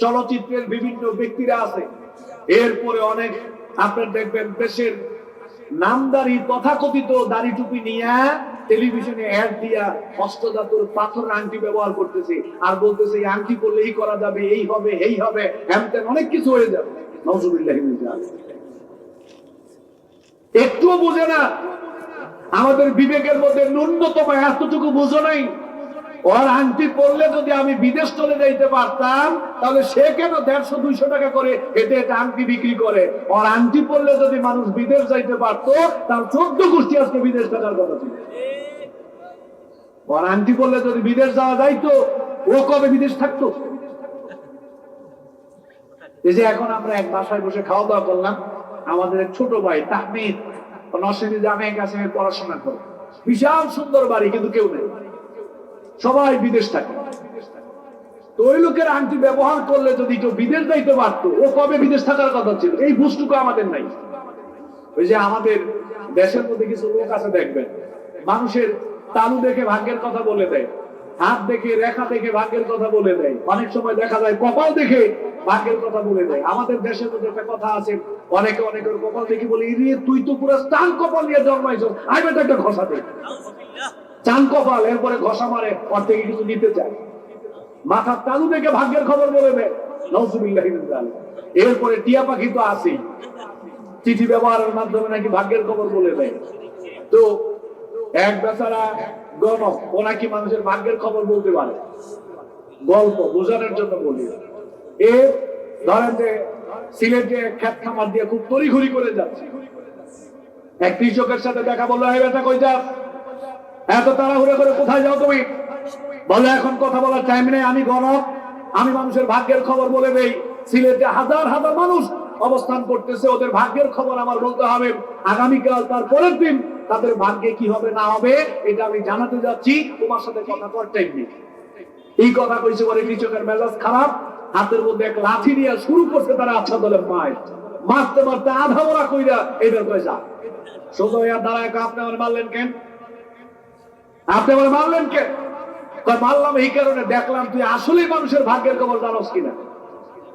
চলচ্চিত্রের বিভিন্ন ব্যক্তিরা আছে, এরপরে অনেক আপনার দেখবেন দেশের নামদারি তথাকথিত দাড়ি টুপি নিয়ে টেলিভিশনে অ্যাড দিয়া অষ্টধাতুর পাথর আংটি ব্যবহার করতেছে আর বলতেছে এই আংটি করলে এই করা যাবে, এই হবে, এই হবে, হ্যামতেন অনেক কিছু হয়ে যাবে। নাউজুবিল্লাহি মিন যালিক। একটুও বুঝে না। আমাদের বিবেকের মধ্যে ন্যূনতম এতটুকু বুঝো নাই, ওর আংটি পরলে যদি আমি বিদেশ চলে যাইতে পারতাম তাহলে সে কেন 150-200 টাকা করে হেঁটে হেঁটে আংটি বিক্রি করে? ওর আংটি পরলে যদি মানুষ বিদেশ যাইতে পারতো তার 14 গোষ্ঠী আজকে বিদেশ থাকার কথা ছিল। ওর আংটি পরলে যদি বিদেশ যাওয়া যাইতো ও কবে বিদেশ থাকতো? এই যে এখন আমরা এক বাসায় বসে খাওয়া দাওয়া করলাম, আমাদের এক ছোট ভাই তাহমিদ নরসিংদী জামিয়া কাছে পড়াশোনা করে, বিশাল সুন্দর বাড়ি, কিন্তু কেউ নেই, সবাই বিদেশ থাকে। তো ওই লোকের আংটি ব্যবহার করলে যদি কেউ বিদেশ যাইতে পারতো ও কবে বিদেশ থাকার কথা ছিল। এই বুঝটুকু আমাদের নাই। ওই যে আমাদের দেশের মধ্যে কিছু লোক আছে দেখবেন, মানুষের তালু দেখে ভাগ্যের কথা বলে দেয়, হাত দেখে রেখা দেখে ভাগ্যের কথা বলে দেয়, অনেক সময় দেখা যায় কপাল দেখে ভাগ্যের কথা বলে দেয়। আমাদের দেশের মধ্যে একটা কথা আছে, অনেকে অনেকের কপাল দেখে বলে তুই তো পুরো চান কপাল নিয়ে জন্মাইছ, আমি তো একটা ঘষা দেয় চান কপাল, এরপরে ঘষা মারে, ওর থেকে কিছু নিতে চায়। মাথার তালু দেখে ভাগ্যের খবর বলে দেয়। নাউজুবিল্লাহি মিন যালিক। এরপরে টিয়া পাখি তো আছেই, চিঠি ব্যবহারের মাধ্যমে নাকি ভাগ্যের খবর বলে দেয়। তো এক বেচারা গণক, ও নাকি মানুষের ভাগ্যের খবর বলতে পারে। গল্প বোঝানোর জন্য বলি, এ ধরেন যে সিলেটে খেত খামার দিয়ে খুব তড়িঘড়ি করে যাচ্ছে, এক কৃষকের সাথে দেখা, বললো এই বেটা কই যাস? এত তাড়াহুড়ো করে কোথায় যাও তুমি? বলে এখন কথা বলার টাইম নেই, আমি গণক, আমি মানুষের ভাগ্যের খবর বলে দেই। সিলেটে হাজার হাজার মানুষ অবস্থান করতেছে, ওদের ভাগ্যের খবর আমার বলতে হবে। আগামীকাল তার পরের দিন তাদের ভাগ্যে কি হবে না হবে এটা আমি জানাতে যাচ্ছি, তোমার সাথে কথা কর টাইম নেই। এই কথা কইছে বলে কৃষকের মেজাজ খারাপ, হাতের মধ্যে এক লাঠি নিয়ে শুরু করছে তারা আচ্ছা দলের মায় মারতে মারতে আধা মোড়া কইরা এবার কয়ে যা সোজা হইয়া দাঁড়ায়। আপনি আমার মারলেন কেন? আপনি আমার মারলেন কেন? মারলাম এই কারণে, দেখলাম তুই আসলেই মানুষের ভাগ্যের খবর জানোস কিনা।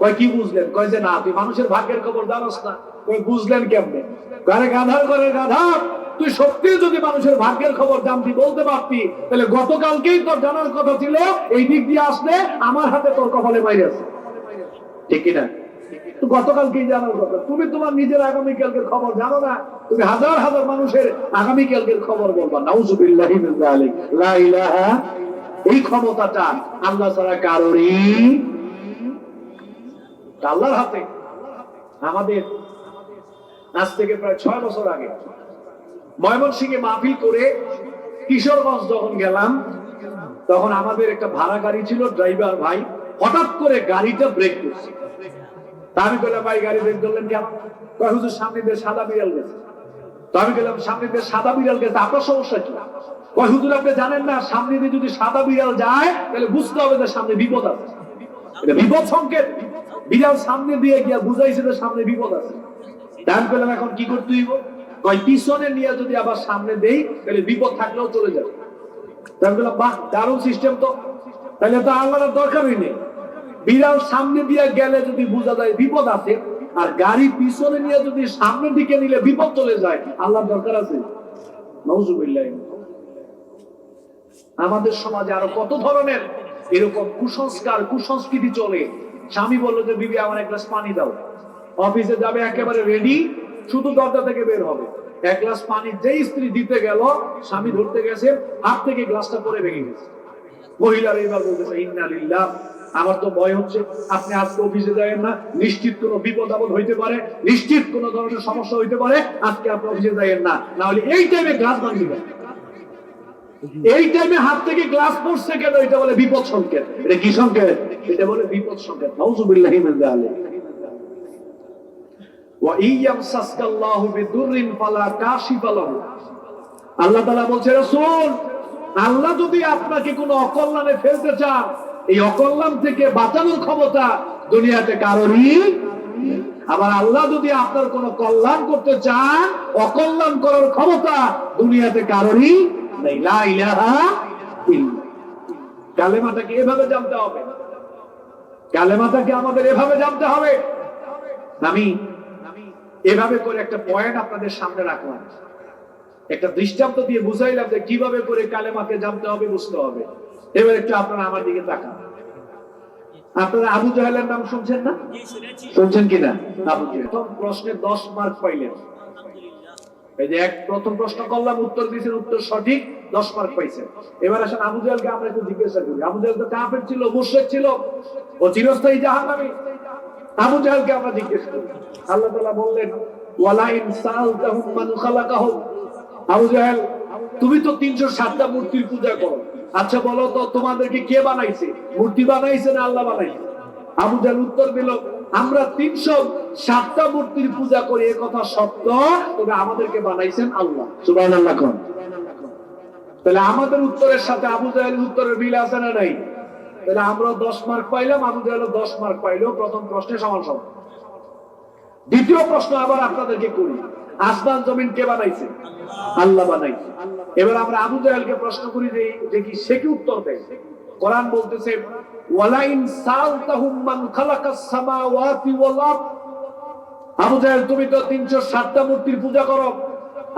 কয় কি বুঝলেন? কয় যে না, তুই মানুষের ভাগ্যের খবর জানোস না। কয় বুঝলেন কেমনে? ঘরে গাধার ঘরে গাধা, তুই সত্যি যদি মানুষের ভাগ্যের খবর জানতি বলতে পারতি তাহলে গতকালকেই তোর জানার কথা ছিল, এই দিক দিয়ে আসলে আমার হাতে তোর কপালে বাইরে আছে, ঠিক কিনা? গতকালকেই জানার কথা। তুমি তোমার নিজের আগামীকালকের খবর জানো না, তুমি হাজার হাজার মানুষের আগামীকালকের খবর বলবা। নাউযুবিল্লাহি মিন যালিক। লা ইলাহা, এই ক্ষমতাটা আল্লাহ ছাড়া কারোরই, আল্লাহর হাতে। আমাদের আজ থেকে প্রায় 6 বছর আগে ময়মনসিংহে মাহফিল করে কিশোরগঞ্জ যখন গেলাম, তখন আমাদের একটা ভাড়া গাড়ি ছিল, ড্রাইভার ভাই হঠাৎ করে গাড়িটা ব্রেক করছে। আমি বললাম ভাই গাড়ি ব্রেক করলেন কেন? কয় হুজুর সামনে দিয়ে সাদা বিড়াল গেছে। তো আমি বললাম সামনে দিয়ে সাদা বিড়াল গেছে, আপনার সমস্যা কি? কয় হুজুর আপনি জানেন না, সামনে দিয়ে যদি সাদা বিড়াল যায় তাহলে বুঝতে হবে যে সামনে বিপদ আছে, এটা বিপদ সংকেত। বিড়াল সামনে দিয়ে গিয়া বুঝাইছে যে সামনে বিপদ আছে। আমি বললাম এখন কি করতে হইব? কয় পিছনে নিয়ে যদি আবার সামনে দেই তাহলে বিপদ থাকলেও চলে যাবে। আমি বললাম বাহ, দারুণ সিস্টেম তো, তাহলে তো আল্লাহর দরকারই নেই। বিড়াল সামনে দিয়ে গেলে যদি বোঝা যায় বিপদ আছে, আর গাড়ি পিছনে নিয়ে যদি সামনের দিকে নিলে বিপদ চলে যায়, আল্লাহর দরকার আছে? নাউযুবিল্লাহ। আমাদের সমাজে আরো কত ধরনের এরকম কুসংস্কার কুসংস্কৃতি চলে। স্বামী বললো যে বিবি আমার এক গ্লাস পানি দাও, অফিসে যাবে একেবারে রেডি, শুধু দরজা থেকে বের হবে, এক গ্লাস পানি যেই স্ত্রী দিতে গেল, স্বামী ধরতে গেছে, হাত থেকে গ্লাসটা পরে ভেঙে গেছে। মহিলার এবার বলতেছে ইন্না লিল্লাহ, আমার তো ভয় হচ্ছে, আপনি আজকে অফিসে যাবেন না, নিশ্চিত কোনো বিপদ আপদ হইতে পারে, নিশ্চিত কোনো ধরনের সমস্যা হইতে পারে, আজকে আপনি অফিসে যাবেন না, না হলে এই টাইমে গ্লাস ভাঙিবেন। এই টাইমে হাত থেকে গ্লাস পড়ছে কেন? এটা বলে বিপদ সংকেত। এটা কি সংকেত? এটা বলে বিপদ সংকেত। নাউযুবিল্লাহি মিন যালিক। ওয়া ইয়ামসাসকাল্লাহু বিদুররিন ফালা কাশিফা লাহু। আল্লাহ তাআলা বলছে রাসূল, আল্লাহ যদি আপনাকে কোনো অকল্যাণে ফেলতে চান, এই অকল্যাণ থেকে বাঁচানোর ক্ষমতা দুনিয়াতে কারোরই। আবার আল্লাহ যদি আপনার কোনো কল্যাণ করতে চান, অকল্যাণ করার ক্ষমতা দুনিয়াতে কারোরই নেই। লা ইলাহা ইল্লাল্লাহ। কালেমাটাকে এভাবে জানতে হবে, কালেমাটাকে আমাদের এভাবে জানতে হবে। আমি এভাবে করে একটা পয়েন্ট আপনাদের সামনে রাখলাম, একটা দৃষ্টান্ত দিয়ে বুঝাইলাম যে কিভাবে করে কালেমাকে জানতে হবে, বুঝতে হবে। এবার একটু আপনারা আমার দিকে তাকান। আপনারা আবু জাহেলের নাম শুনছেন না? শুনছেন কিনা? আবু জাহেল প্রথম প্রশ্নে 10 মার্ক পাইলেন। এই যে এক প্রথম প্রশ্ন করলাম, উত্তর দিয়েছেন, উত্তর সঠিক, 10 মার্ক পাইছেন। এবার আসেন আবু জাহেলকে আমরা একটু জিজ্ঞাসা করি। আবু জাহেল তো কাফের ছিল, মুশরিক ছিল, ও চিরস্থায়ী জাহান্নামী। আবু জাহেলকে আমরা জিজ্ঞেস করি। আল্লাহ তাআলা বললেন ওয়ালা ইন সালতাহুম মান খালাকাহুম। আবু জাহেল, তুমি তো 307টা মূর্তির পূজা করো, আচ্ছা বলো তো তোমাদেরকে কে বানাইছে? মূর্তি বানাইছে না আল্লাহ বানাইছে? আবু জাহেল উত্তর দিল, আমরা 307টা মূর্তির পূজা করি, এ কথা সত্য, তবে আমাদেরকে বানাইছেন আল্লাহ। সুবহানাল্লাহ। তাহলে আমাদের উত্তরের সাথে আবু জাহেলের উত্তরের মিল আছে না নাই? তাহলে আমরা 10 মার্ক পাইলাম, আবু জাহেল 10 মার্ক পাইলো, প্রথম প্রশ্নে সমান সমান। দ্বিতীয় প্রশ্ন আবার আপনাদেরকে করি, আসমান জমিন কে বানাইছে? আল্লাহ বানাইছে। এবার আমরা আবু জাহেলকে প্রশ্ন করি যে কি সে কি উত্তর দেয়? কোরআন বলতেছে ওয়ালা ইন সালতাহুম মান খালাকাস সামাওয়াতি ওয়াল আরদ। আবু জাহেল, তুমি তো 307টা মূর্তির পূজা করো,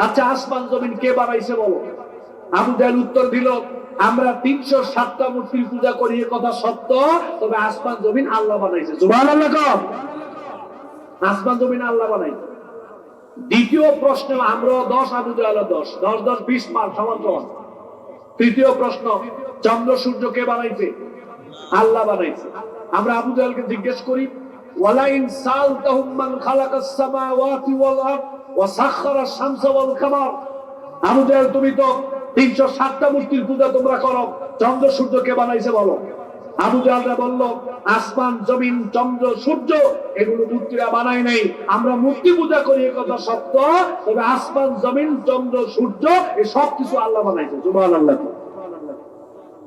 আচ্ছা আসমান জমিন কে বানাইছে বলো? আবু জাহেল উত্তর দিল, আমরা 307টা মূর্তির পূজা করি, এ কথা সত্য, তবে আসমান জমিন আল্লাহ বানাইছে। সুবহানাল্লাহ। আসমান জমিন আল্লাহ বানাইছে। দ্বিতীয় প্রশ্ন আমরা 10, আবু জাহেল 10, 10 10 20 মার্ক সমান সমান। তৃতীয় প্রশ্ন, চন্দ্র সূর্য কে বানাইছে? আল্লাহ বানাইছে। আমরা আবু জাহেলকে জিজ্ঞেস করি ওয়ালা ইন সালতাহুম মান খালাকাস সামাওয়াতি ওয়াল আরদ ওয়া সাখখারা আশ-শামসা ওয়াল কামার। আবু জাহেল, তুমি তো 307টা মূর্তির পূজা তোমরা করো, চন্দ্র সূর্য কে বানাইছে বলো? আবু জাহলরা বলল আসমান জমিন চন্দ্র সূর্য এগুলো মূর্তিরা বানায় নাই, আমরা মূর্তি পূজা করি এ কথা সত্য, তবে আসমান জমিন চন্দ্র সূর্য এই সব কিছু আল্লাহ বানাইছে। সুবহানাল্লাহ।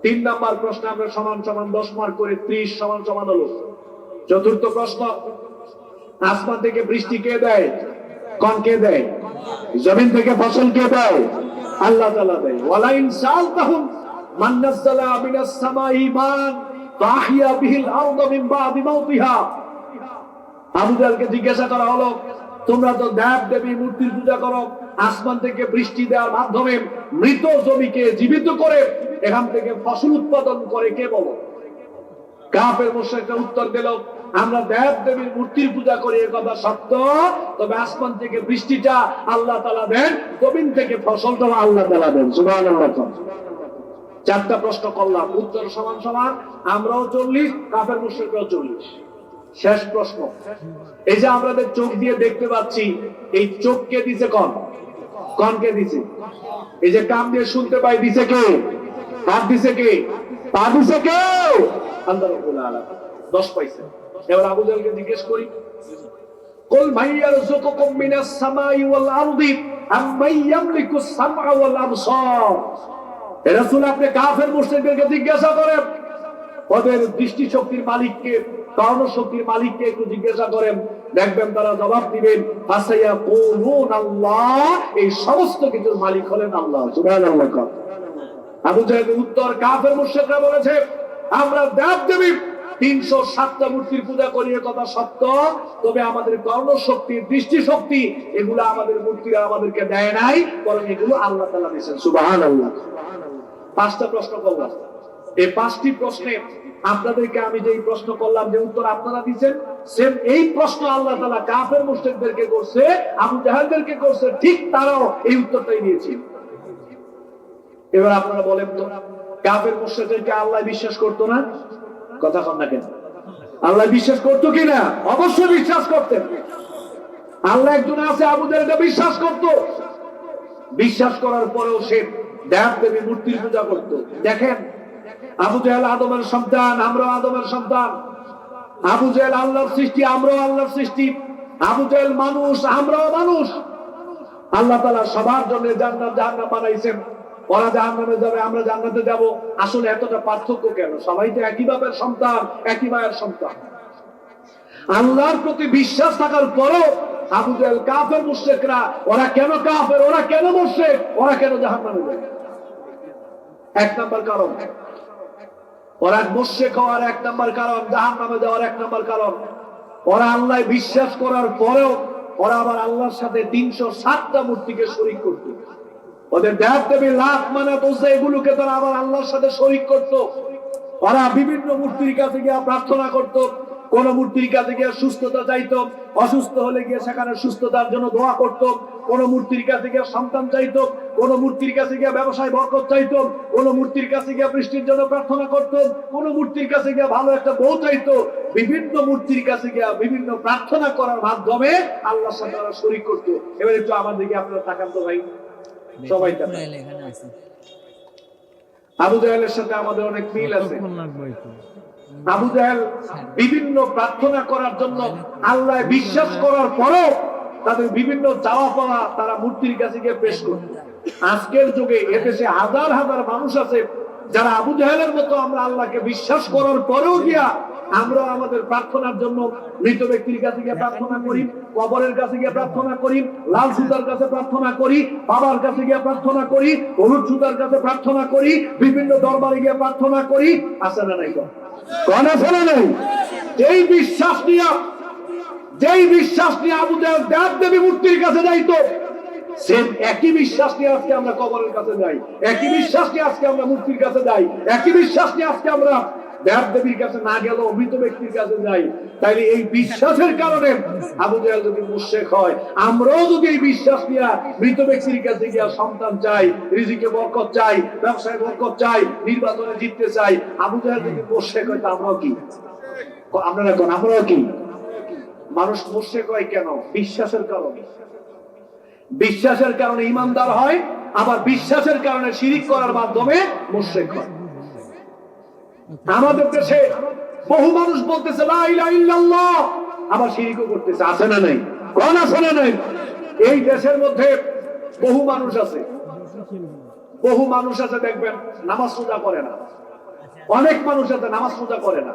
3 নাম্বার প্রশ্ন আমরা সমান সমান 10 মার্ক করে 30 সমান সমান হলো। চতুর্থ প্রশ্ন, আসমান থেকে বৃষ্টি কে দেয়? কোন কে দেয়? জমিন থেকে ফসল কে দেয়? আল্লাহ তাআলা দেয়। ওয়ালা ইন সালতাহুম মান নাযালা মিনাস সামাই মান ফাহিয়া বিহিল আরদা মিন বাদি মাউতিহা। আবু জাহলকে জিজ্ঞাসা করা হলো, তোমরা তো দেব দেবী মূর্তির পূজা করো, আসমান থেকে বৃষ্টি দেওয়ার মাধ্যমে মৃত জমিকে জীবিত করে এখান থেকে ফসল উৎপাদন করে কে বলো? কাফের মুশরিকরা উত্তর দিল, আমরা দেব দেবীর মূর্তির পূজা করি এ কথা সত্য, তবে আসমান থেকে বৃষ্টিটা আল্লাহ তাআলা দেন, জমিন থেকে ফসলটা আল্লাহ তাআলা দেন। সুবহানাল্লাহ। 4টা প্রশ্ন করলাম, উত্তর সমান সমান, আমরাও 40, কাফের মুশরিকরাও 40। শেষ প্রশ্ন, এই যে আমাদের চোখ দিয়ে দেখতে পাচ্ছি, এই চোখকে দিছে কোন? কোনকে দিছে? এই যে কান দিয়ে শুনতে পাই দিছে কে? হাত দিছে কে? পা দিছে কে? আল্লাহ রাব্বুল আলামিন। 10 পাইছে। এবার আবু জাহলকে জিজ্ঞেস করি, কুল মাইয়ারযুকুকুম মিনাস সামাই ওয়াল আরদি আম্মাই ইয়ামলিকুস সামআ ওয়াল আবসার। হে রাসূল, আপনি কাফের মুশরিকদেরকে জিজ্ঞাসা করেন ওদের দৃষ্টি শক্তির মালিককে, কর্ণ শক্তির মালিককে একটু জিজ্ঞাসা করেন, দেখবেন তারা জবাব দিবেন ফাসায়াকুলুন আল্লাহ, এই সমস্ত কিছুর মালিক হলেন আল্লাহ। সুবহানাল্লাহ। আবু জাহলের উত্তর, কাফের মুশরিকরা বলেছে আমরা দেব দেবী 307টা মূর্তির পূজা করি এ কথা সত্য, তবে আমাদের কর্ণ শক্তি দৃষ্টি শক্তি এগুলো আমাদের মূর্তিরা আমাদেরকে দেয় নাই, বরং এগুলো আল্লাহ তাআলা দিয়েছেন। সুবহানাল্লাহ। 5টা প্রশ্ন করলাম, এই 5টি প্রশ্নে আপনাদেরকে আমি যে প্রশ্ন করলাম যে উত্তর আপনারা দিচ্ছেন, সেম এই প্রশ্ন আল্লাহ তাআলা কাফের মুশরিকদেরকে করছে, আবু জাহলদেরকে করছে, ঠিক তারাও এই উত্তরটাই দিয়েছে। এবার আপনারা বলেন তো, কাফের মুশরিকদেরকে আল্লাহ বিশ্বাস করতো না? কথা কন না কেন? আল্লাহ বিশ্বাস করতো কিনা? অবশ্যই বিশ্বাস করতেন। আল্লাহ একজন আছে, আবু জাহল এটা বিশ্বাস করতো। বিশ্বাস করার পরেও সে দেব দেবী মূর্তির পূজা করতো। দেখেন, আবু জাহল আদমের সন্তান, আমরাও আদমের সন্তান। আবু জাহল আল্লাহর সৃষ্টি, আমরাও আল্লাহর সৃষ্টি। আবু জাহল মানুষ, আমরাও মানুষ। আল্লাহ তাআলা সবার জন্য জান্নাত জাহান্নাম বানাইছেন। ওরা জাহান্নামে যাবে, আমরা জান্নাতে যাব। আসলে এতটা পার্থক্য কেন? সবাই তো একই বাপের সন্তান, একই মায়ের সন্তান। আল্লাহর প্রতি বিশ্বাস থাকার পরও আবু জাহল কাফের মুশরিকরা, ওরা কেন কাফের, ওরা কেন মুশরিক, ওরা কেন জাহান্নামে যাবে? 1 নাম্বার কারণ, ওরা মুশরিক হওয়ার 1 নাম্বার কারণ, জাহান্নামে যাওয়ার 1 নাম্বার কারণ, ওরা আল্লাহ বিশ্বাস করার পরেও ওরা আবার আল্লাহর সাথে 307টা মূর্তিকে শরীক করত। ওদের দেব দেবী লাত মানাত উজ্জা এগুলোকে তারা আবার আল্লাহর সাথে শরীক করত। ওরা বিভিন্ন মূর্তির কাছে গিয়ে প্রার্থনা করত, কোন মূর্তির কাছে গিয়ে সুস্থতা চাইতো, অসুস্থ হলে গিয়ে সেখানে সুস্থতার জন্য দোয়া করত, কোন মূর্তির কাছে গিয়ে সন্তান চাইতো, কোন মূর্তির কাছে গিয়ে ব্যবসায় বরকত চাইতো, কোন মূর্তির কাছে গিয়ে বৃষ্টির জন্য প্রার্থনা করত, কোন মূর্তির কাছে গিয়ে ভালো একটা বউ চাইতো। বিভিন্ন মূর্তির কাছে গিয়ে বিভিন্ন প্রার্থনা করার মাধ্যমে আল্লাহর সাথে তারা শরীক করত। এবার একটু আমাদেরকে আপনারা তাকান তো ভাই, সবাই তাকান। আবু জাহলের সাথে আমাদের অনেক মিল আছে। আবু জাহল বিভিন্ন প্রার্থনা করার জন্য আল্লাহ বিশ্বাস করার পরও তাদের বিভিন্ন চাওয়া পাওয়া তারা মূর্তির কাছে গিয়ে পেশ করত। আজকের যুগে এদেশে হাজার হাজার মানুষ আছে যারা আবু জাহলের মতো আমরা আল্লাহকে বিশ্বাস করার পরেও গিয়া আমরা আমাদের প্রার্থনার জন্য মৃত ব্যক্তির কাছে গিয়ে প্রার্থনা করি, কবরের কাছে গিয়ে প্রার্থনা করি, লাল সুতার কাছে প্রার্থনা করি, বাবার কাছে গিয়ে প্রার্থনা করি, হলুদ সুতার কাছে প্রার্থনা করি, বিভিন্ন দরবারে গিয়ে প্রার্থনা করি। আছে না নাই? কোন আছে না নাই? যেই বিশ্বাস নিয়ে আবু জাহল দেব দেবী মূর্তির কাছে যাইতো, সেম একই বিশ্বাস নিয়ে আজকে আমরা কবরের কাছে যাই, একই বিশ্বাস নিয়ে আজকে আমরা মূর্তির কাছে যাই, একই বিশ্বাস নিয়ে আজকে আমরা দেব দেবীর কাছে না গেলেও মৃত ব্যক্তির কাছে যাই। তাইলে এই বিশ্বাসের কারণে আবু জাহল যদি মুশরিক হয়, আমরাও যদি এই বিশ্বাস নিয়ে মৃত ব্যক্তির কাছে গিয়ে সন্তান চাই, রিজিকে বরকত চাই, ব্যবসায় বরকত চাই, নির্বাচনে জিততে চাই, আবু জাহল যদি মুশরিক হয়, তা আমরাও কি? আপনারা কোন? আমরাও কি? মানুষ মুশরিক হয় কেন? বিশ্বাসের কারণে। বিশ্বাসের কারণে ইমানদার হয়, আবার বিশ্বাসের কারণে শিরিক করার মাধ্যমে মুশরিক হয়। আমাদের দেশে বহু মানুষ বলতেছে লা ইলাহা ইল্লাল্লাহ, আবার শিরিকও করতেছে। আছে না নাই? কোন আছে না নাই? এই দেশের মধ্যে বহু মানুষ আছে, দেখবেন নামাজ রোজা করে না। অনেক মানুষ আছে নামাজ রোজা করে না।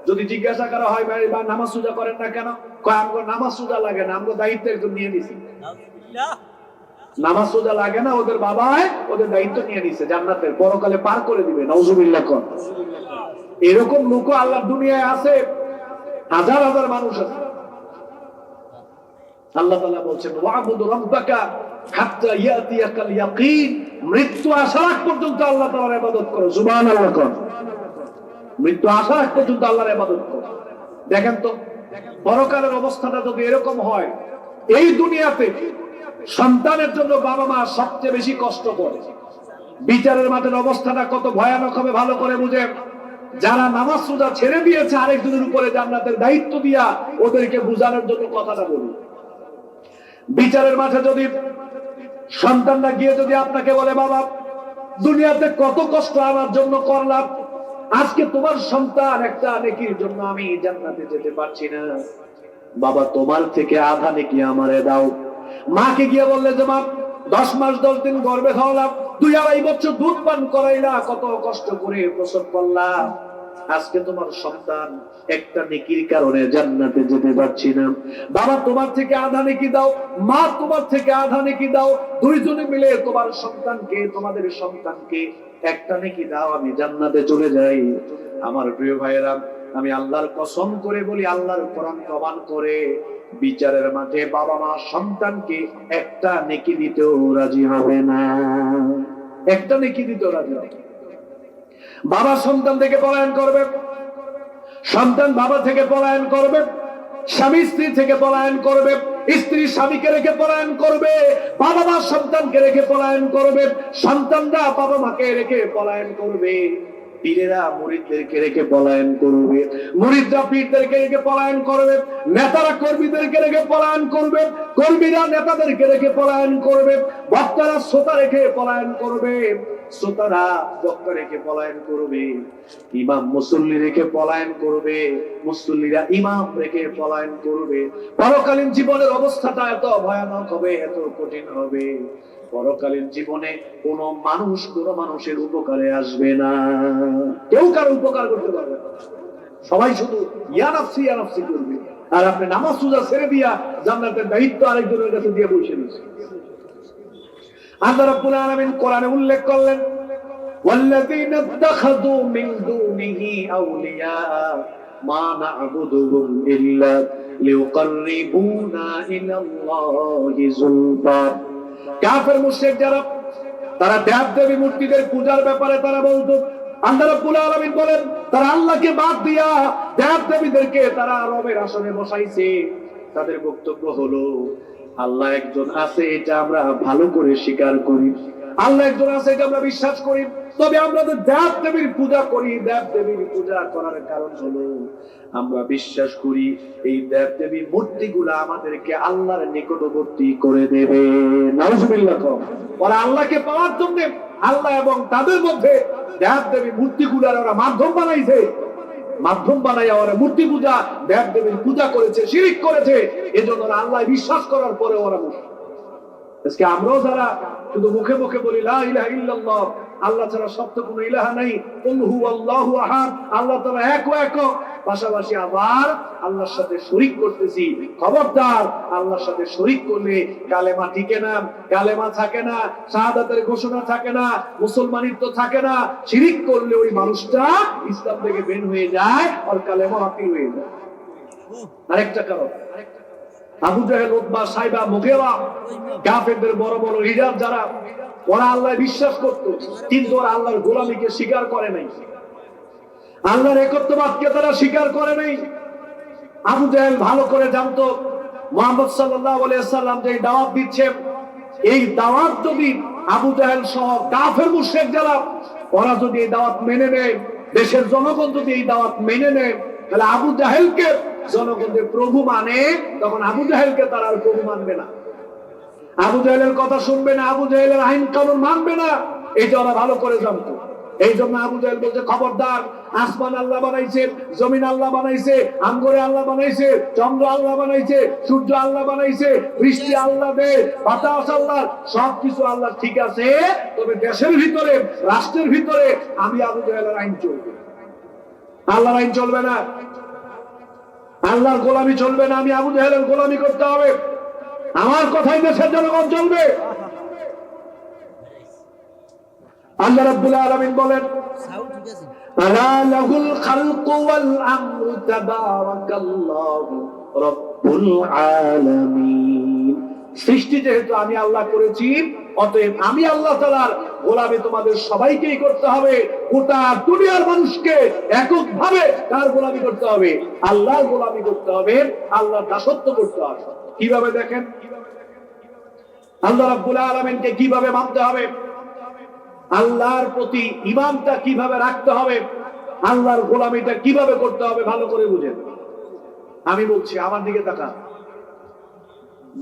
যদি জিজ্ঞাসা করা হয় ভাই বা নামাজ রোজা করেন না কেন, কয় আমগো নামাজ রোজা লাগে না, আমগো দায়িত্ব একজন নিয়ে নিছি। নামাজ রোজা লাগে না, ওদের বাবায় ওদের দায়িত্ব নিয়ে নিছে, জান্নাতের পরকালে পার করে দিবে। নাউজুবিল্লাহ কোন। এরকম লোক আল্লাহর দুনিয়ায় আছে, হাজার হাজার মানুষ আছে। আল্লাহ তাআলা বলছেন ওয়াবুদু রাব্বাকা হাত্তা ইয়াতিয়াকাল ইয়াকিন, মৃত্যু আসার আগ পর্যন্ত আল্লাহ তাআলার ইবাদত করো। সুবহানাল্লাহ কোন। মৃত্যু আসার আগ পর্যন্ত আল্লাহর ইবাদত করো। দেখেন তো পরকালের অবস্থাটা যদি এরকম হয়, এই দুনিয়াতে সন্তানের জন্য বাবা মা সবচেয়ে বেশি কষ্ট করে। বিচারের মাঠের অবস্থাটা কত ভয়ানক হবে ভালো করে বুঝে। যারা নামাজ রোজা ছেড়ে দিয়েছে আরেকজনের উপরে জান্নাতের দায়িত্ব দিয়া ওদেরকে বোঝানোর জন্য কথাটা বলি। বিচারের মাঠে যদি সন্তানরা গিয়ে যদি আপনাকে বলে বাবা দুনিয়াতে কত কষ্ট আমার জন্য করলাম, আজকে তোমার সন্তান একটা নেকির জন্য আমি জান্নাতে যেতে পারছি না, বাবা তোমার থেকে আধা নেকি আমারে দাও। মাকে গিয়ে বললে যে মা 10 মাস 10 দিন গর্ভে খাওয়ালাম, 2-2.5 বছর দুধ পান করাইলা, কত কষ্ট করে প্রসব করলাম, আজকে তোমার সন্তান একটা নেকির কারণে জান্নাতে যেতে পারছি না, বাবা তোমার থেকে আধা নেকি দাও, মা তোমার থেকে আধা নেকি দাও, দুইজনে মিলে তোমার সন্তানকে তোমাদের সন্তানকে একটা নেকি দাও, আমি জান্নাতে চলে যাই। আমার প্রিয় ভাইয়েরা, আমি আল্লাহর কসম করে বলি, আল্লাহর কোরআন প্রমাণ করে, বিচারের মাঠে বাবা মা সন্তানকে একটা নেকি দিতেও রাজি হবে না। একটা নেকি দিতেও রাজি হবে। বাবা সন্তান থেকে পলায়ন করবে, সন্তান বাবা থেকে পলায়ন করবে, স্বামী স্ত্রী থেকে পলায়ন করবে, স্ত্রী স্বামীকে রেখে পলায়ন করবে, বাবা মা সন্তানকে রেখে পলায়ন করবে, সন্তানরা বাবা মাকে রেখে পলায়ন করবে, পীরেরা মুরিদদেরকে রেখে পলায়ন করবে, মুরিদরা পীরদেরকে রেখে পলায়ন করবে, নেতারা কর্মীদেরকে রেখে পলায়ন করবে, কর্মীরা নেতাদেরকে রেখে পলায়ন করবে, বক্তারা শ্রোতা রেখে পলায়ন করবে, শ্রোতারা বক্তা রেখে পলায়ন করবে, ইমাম মুসল্লি রেখে পলায়ন করবে, মুসল্লিরা ইমাম রেখে পলায়ন করবে। পরকালীন জীবনের অবস্থাটা এত ভয়ানক হবে, এত কঠিন হবে, পরকালীন জীবনে কোন মানুষ কোন মানুষের উপকারে আসবে না, কেউ কারো উপকার করতে পারবে না, সবাই শুধু ইয়া নাফসি করবে। আর আপনি নামাজ রোজা ছেড়ে দিয়া জান্নাতের দায়িত্ব আরেকজনের কাছে দিয়ে বসে রয়েছেন। আল্লাহ রাব্বুল আলামিন কোরআনে উল্লেখ করলেন ওয়াল্লাযীনা ইত্তাখাযু মিন দুনিহি আউলিয়া মা না'বুদুহুম ইল্লা লিয়ুকাররিবুনা ইলাল্লাহি যুলফা। কাফের মুশরিক যারা, তারা দেব-দেবী মূর্তিদের পূজার ব্যাপারে তারা বলতো, আল্লাহ রাব্বুল আলামিন বলেন তারা আল্লাহকে বাদ দিয়া দেব-দেবীদেরকে তারা রবের আসনে বসাইছে। তাদের বক্তব্য হলো আল্লাহ একজন আছে, এটা আমরা ভালো করে স্বীকার করি, আল্লাহ একজন আছে এটা আমরা বিশ্বাস করি, তবে আমরা তো দেব-দেবীর পূজা করি। দেব-দেবীর পূজা করার কারণ হলো আমরা বিশ্বাস করি এই দেব-দেবীর মূর্তিগুলো আমাদেরকে আল্লাহর নিকটবর্তী করে দেবে। নাউজুবিল্লাহ। ওরা আল্লাহকে পাওয়ার জন্য আল্লাহ এবং তাদের মধ্যে দেব-দেবীর মূর্তিগুলোর ওরা মাধ্যম বানাইছে, মাধ্যম বানাইয়া ওরা মূর্তি পূজা দেব-দেবীর পূজা করেছে, শিরিক করেছে। এজন্য ওরা আল্লাহ বিশ্বাস করার পরে ওরা মুশরিক। আজকে আমরাও যারা শুধু মুখে মুখে বলি লা ইলাহা ইল্লাল্লাহ, আল্লাহ ছাড়া সত্য কোনো ইলাহা নাই, কুল হুয়াল্লাহু আহাদ, আল্লাহ তাআলা এক, পাশাপাশি আবার আল্লাহর সাথে শরীক করতেছি। খবরদার, আল্লাহর সাথে শরীক করলে কালেমা টিকে না, কালেমা থাকে না, শাহাদাতের ঘোষণা থাকে না, মুসলমানিত্ব থাকে না। শিরিক করলে ওই মানুষটা ইসলাম থেকে বের হয়ে যায়, আর কালেমা বাতিল হয়ে যায়। আরেকটা কারণ, আবু জাহেল, উতবা, সাইবা, মুগীরা, কাফেরদের বড় বড় লিডার যারা, ওরা আল্লাহ বিশ্বাস করত, কিন্তু ওরা আল্লাহর গোলামীকে স্বীকার করে নাই, আল্লাহর একত্ববাদকে তারা স্বীকার করে নাই। আবু জাহেল ভালো করে জানতো মুহাম্মদ সাল্লাল্লাহু আলাইহি ওয়াসাল্লাম যে দাওয়াত দিচ্ছে, এই দাওয়াত যদি আবু জাহেল সহ কাফের মুশরিক যারা, ওরা যদি এই দাওয়াত মেনে নেয়, দেশের জনগণ যদি এই দাওয়াত মেনে নেয়, তাহলে আবু জাহেলকে জনগণের প্রভু মানে, তখন আবু জাহেলকে তারা আর প্রভু মানবে না। আবু জাহেলের কথা শুনবে না, আবু জাহেলের আইন কানুন মানবে না, এটা ওরা ভালো করে জানতো। এই জন্য আবু জাহেল বলছে, খবরদার, আসমান আল্লাহ বানাইছে, জমিন আল্লাহ বানাইছে, আমগরে আল্লাহ বানাইছে, চন্দ্র আল্লাহ বানাইছে, সূর্য আল্লাহ বানাইছে, বৃষ্টি আল্লাহ দেয়, বাতাস আল্লাহ, সবকিছু আল্লাহ, ঠিক আছে, তবে দেশের ভিতরে, রাষ্ট্রের ভিতরে আমি আবু জাহেলের আইন চলবে, আল্লাহর আইন চলবে না, আল্লাহর গোলামি চলবে না, আমি আবু জাহেলের গোলামি করতে হবে, আমার কথাই দেশের জনগণ চলবে। আল্লাহ রাব্বুল আলামিন বলেন, আলা লাহুল খালকু ওয়াল আমরু তাবারাকাল্লাহু রাব্বুল আলামিন। সৃষ্টি যেহেতু আমি আল্লাহ করেছি, অতএব আমি আল্লাহ তাআলার গোলামি তোমাদের সবাইকেই করতে হবে। গোটা দুনিয়ার মানুষকে এককভাবে কার গোলামি করতে হবে? আল্লাহর গোলামি করতে হবে, আল্লাহর দাসত্ব করতে হবে। কিভাবে দেখেন, আল্লাহ রাব্বুল আলামিনকে কিভাবে মানতে হবে, আল্লাহর প্রতি ঈমানটা কিভাবে রাখতে হবে, আল্লাহর গোলামিটা কিভাবে করতে হবে, ভালো করে বুঝেন। আমি বলছি, আমার দিকে তাকান।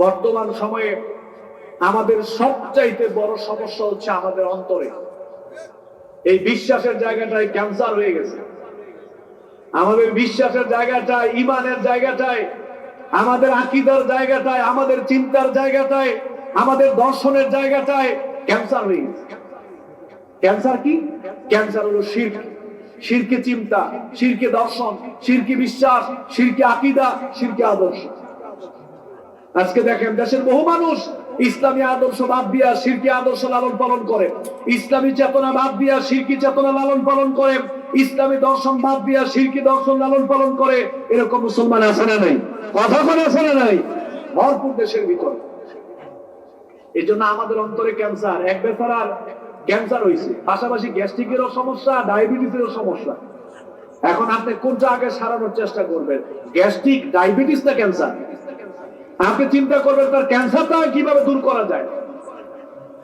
বর্তমান সময়ে আমাদের সবচাইতে বড় সমস্যা হচ্ছে আমাদের অন্তরে। এই বিশ্বাসের জায়গাটায় ক্যান্সার হয়ে গেছে। আমাদের বিশ্বাসের জায়গাটায়, ঈমানের জায়গাটায়, আমাদের আকীদার জায়গাটায়, আমাদের চিন্তার জায়গাটায়, আমাদের দর্শনের জায়গাটায় ক্যান্সার হয়ে গেছে। ক্যান্সার কি? ক্যান্সার হলো শিরক, শিরকে চিন্তা, শিরকে দর্শন, শিরকে বিশ্বাস, শিরকে আকীদা, শিরকে আদর্শ। আজকে দেখেন দেশের বহু মানুষ ইসলামী আদর্শ বাদ দিয়া শিরকি আদর্শ লালন পালন করে, ইসলামী চেতনা বাদ দিয়া শিরকি চেতনা লালন পালন করে, ইসলামী দর্শন বাদ দিয়া শিরকি দর্শন লালন পালন করে। এরকম মুসলমান আছে না নাই? কথা কোন আছে না নাই? ভরপুর দেশের ভিতর। এই জন্য আমাদের অন্তরে ক্যান্সার, এক বেচারার ক্যান্সার হয়েছে, পাশাপাশি গ্যাস্ট্রিকেরও সমস্যা, ডায়াবেটিসেরও সমস্যা। এখন আপনি কোনটা আগে সারানোর চেষ্টা করবেন, গ্যাস্ট্রিক, ডায়াবেটিস না ক্যান্সার? আপনি চিন্তা করবেন তার ক্যান্সারটা কিভাবে দূর করা যায়।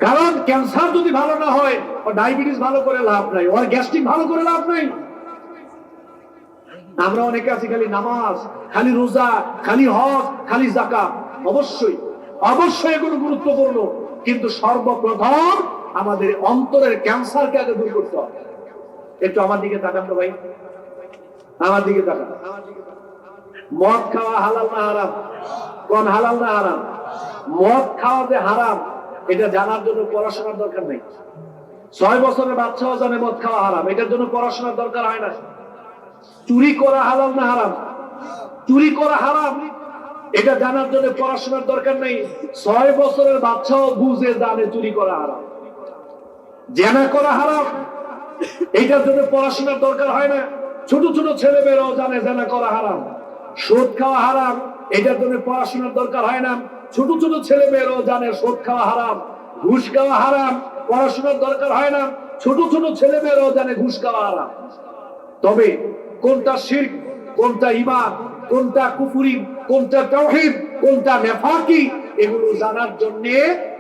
কারণ ক্যান্সার যদি ভালো না হয়, ও ডায়াবেটিস ভালো করে লাভ নাই, ওর গ্যাস্ট্রিক ভালো করে লাভ নাই। আমরা অনেকে আছি খালি নামাজ, খালি রোজা, খালি হজ, খালি যাকাত। অবশ্যই অবশ্যই এগুলো গুরুত্বপূর্ণ, কিন্তু সর্বপ্রথম আমাদের অন্তরের ক্যান্সারকে আগে দূর করতে হবে। একটু আমার দিকে তাকান তো ভাই, আমার দিকে তাকান। মদ খাওয়া হালাল না হারাম? কোন হালাল না হারাম? মদ খাওয়া যে হারাম, এটা জানার জন্য পড়াশোনার দরকার নেই। 6 বছরের বাচ্চাও জানে মদ খাওয়া হারাম, এটার জন্য পড়াশোনার দরকার হয় না। চুরি করা হালাল না হারাম? চুরি করা হারাম, এটা জানার জন্য পড়াশোনার দরকার নেই। 6 বছরের বাচ্চাও বুঝে জানে চুরি করা হারাম। জেনা করা হারাম, এইটার জন্য পড়াশোনার দরকার হয় না। ছোট ছোট ছেলে মেয়েরাও জানে জেনা করা হারাম। সুদ খাওয়া হারাম, এটার জন্য পড়াশোনার দরকার হয় না। ছোট ছোট ছেলে মেয়েরাও জানে সুদ খাওয়া হারাম। ঘুষ খাওয়া হারাম, পড়াশোনার দরকার হয় না। ছোট ছোট ছেলে মেয়েরাও জানে ঘুষ খাওয়া হারাম। তবে কোনটা শিরক, কোনটা ঈমান, কোনটা কুফরি, কোনটা তাওহীদ, কোনটা নেফাকি, এগুলো জানার জন্য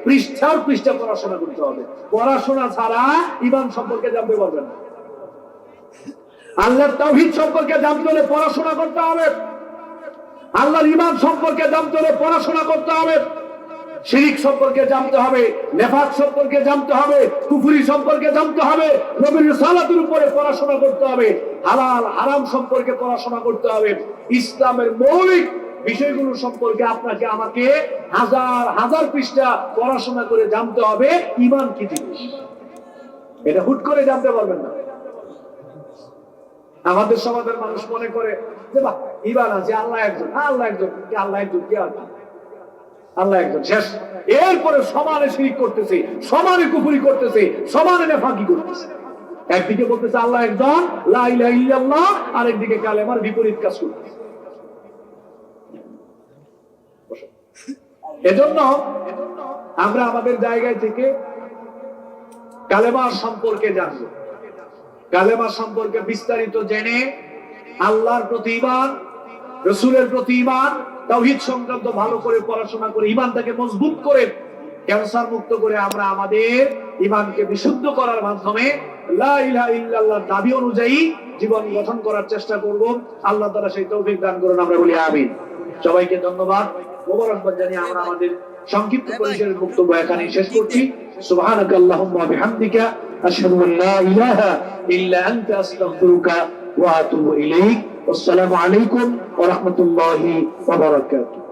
পৃষ্ঠার পৃষ্ঠা পড়াশোনা করতে হবে। পড়াশোনা ছাড়া ঈমান সম্পর্কে জানতে পারবেন না। আল্লাহর তাওহীদ সম্পর্কে জানতে হলে পড়াশোনা করতে হবে, আল্লাহর ঈমান সম্পর্কে জানতে হলে পড়াশোনা করতে হবে, শিরক সম্পর্কে জানতে হবে, নেফাক সম্পর্কে জানতে হবে, কুফরি সম্পর্কে জানতে হবে, নবীর রিসালাতের উপরে পড়াশোনা করতে হবে, হালাল হারাম সম্পর্কে পড়াশোনা করতে হবে। ইসলামের মৌলিক বিষয়গুলো সম্পর্কে আপনাকে আমাকে হাজার হাজার পৃষ্ঠা পড়াশোনা করে জানতে হবে ঈমান কি জিনিস। এটা হুট করে জানতে পারবেন না। আমাদের সমাজের মানুষ মনে করে যে বাহ, ঈমান আছে, আল্লাহ একজন, আল্লাহ একজন, আল্লাহ একজন কি আর আল্লাহ একজন, শেষ। এরপরে সমানে শিরক করতেছে, সমানে কুফরি করতেছে, সমানে নেফাকি করতেছে। একদিকে বলতেছে আল্লাহ একজন, লা ইলাহা ইল্লাল্লাহ, আর একদিকে কালেমার বিপরীত কাজ করতেছে। এজন্য আমরা আমাদের জায়গায় থেকে কালেমা সম্পর্কে জানবো, কালেমা সম্পর্কে বিস্তারিত জেনে আল্লাহর প্রতি ঈমান, রাসূলের প্রতি ঈমান, তাওহীদ সংক্রান্ত ভালো করে পড়াশোনা করে ঈমানটাকে মজবুত করে ক্যান্সার মুক্ত করে আমরা আমাদের ঈমানকে বিশুদ্ধ করার মাধ্যমে লা ইলাহা ইল্লাল্লাহর দাবি অনুযায়ী জীবন গঠন করার চেষ্টা করব। আল্লাহ তাআলা সেই তৌফিক দান করুন, আমরা বলি আমিন। সবাইকে ধন্যবাদ, মোবারকবাদ জানিয়ে আমরা আমাদের সংক্ষিপ্ত পরিসরের বক্তব্য এখানে শেষ করছি। সুবহানাকাল্লাহুম্মা ওয়া বিহামদিকা আশহাদু আন লা ইলাহা ইল্লা আনতা আস্তাগফিরুকা ওয়া আতুবু ইলাইক। আসসালামু আলাইকুম ওয়া রাহমাতুল্লাহি ওয়া বারাকাতুহু।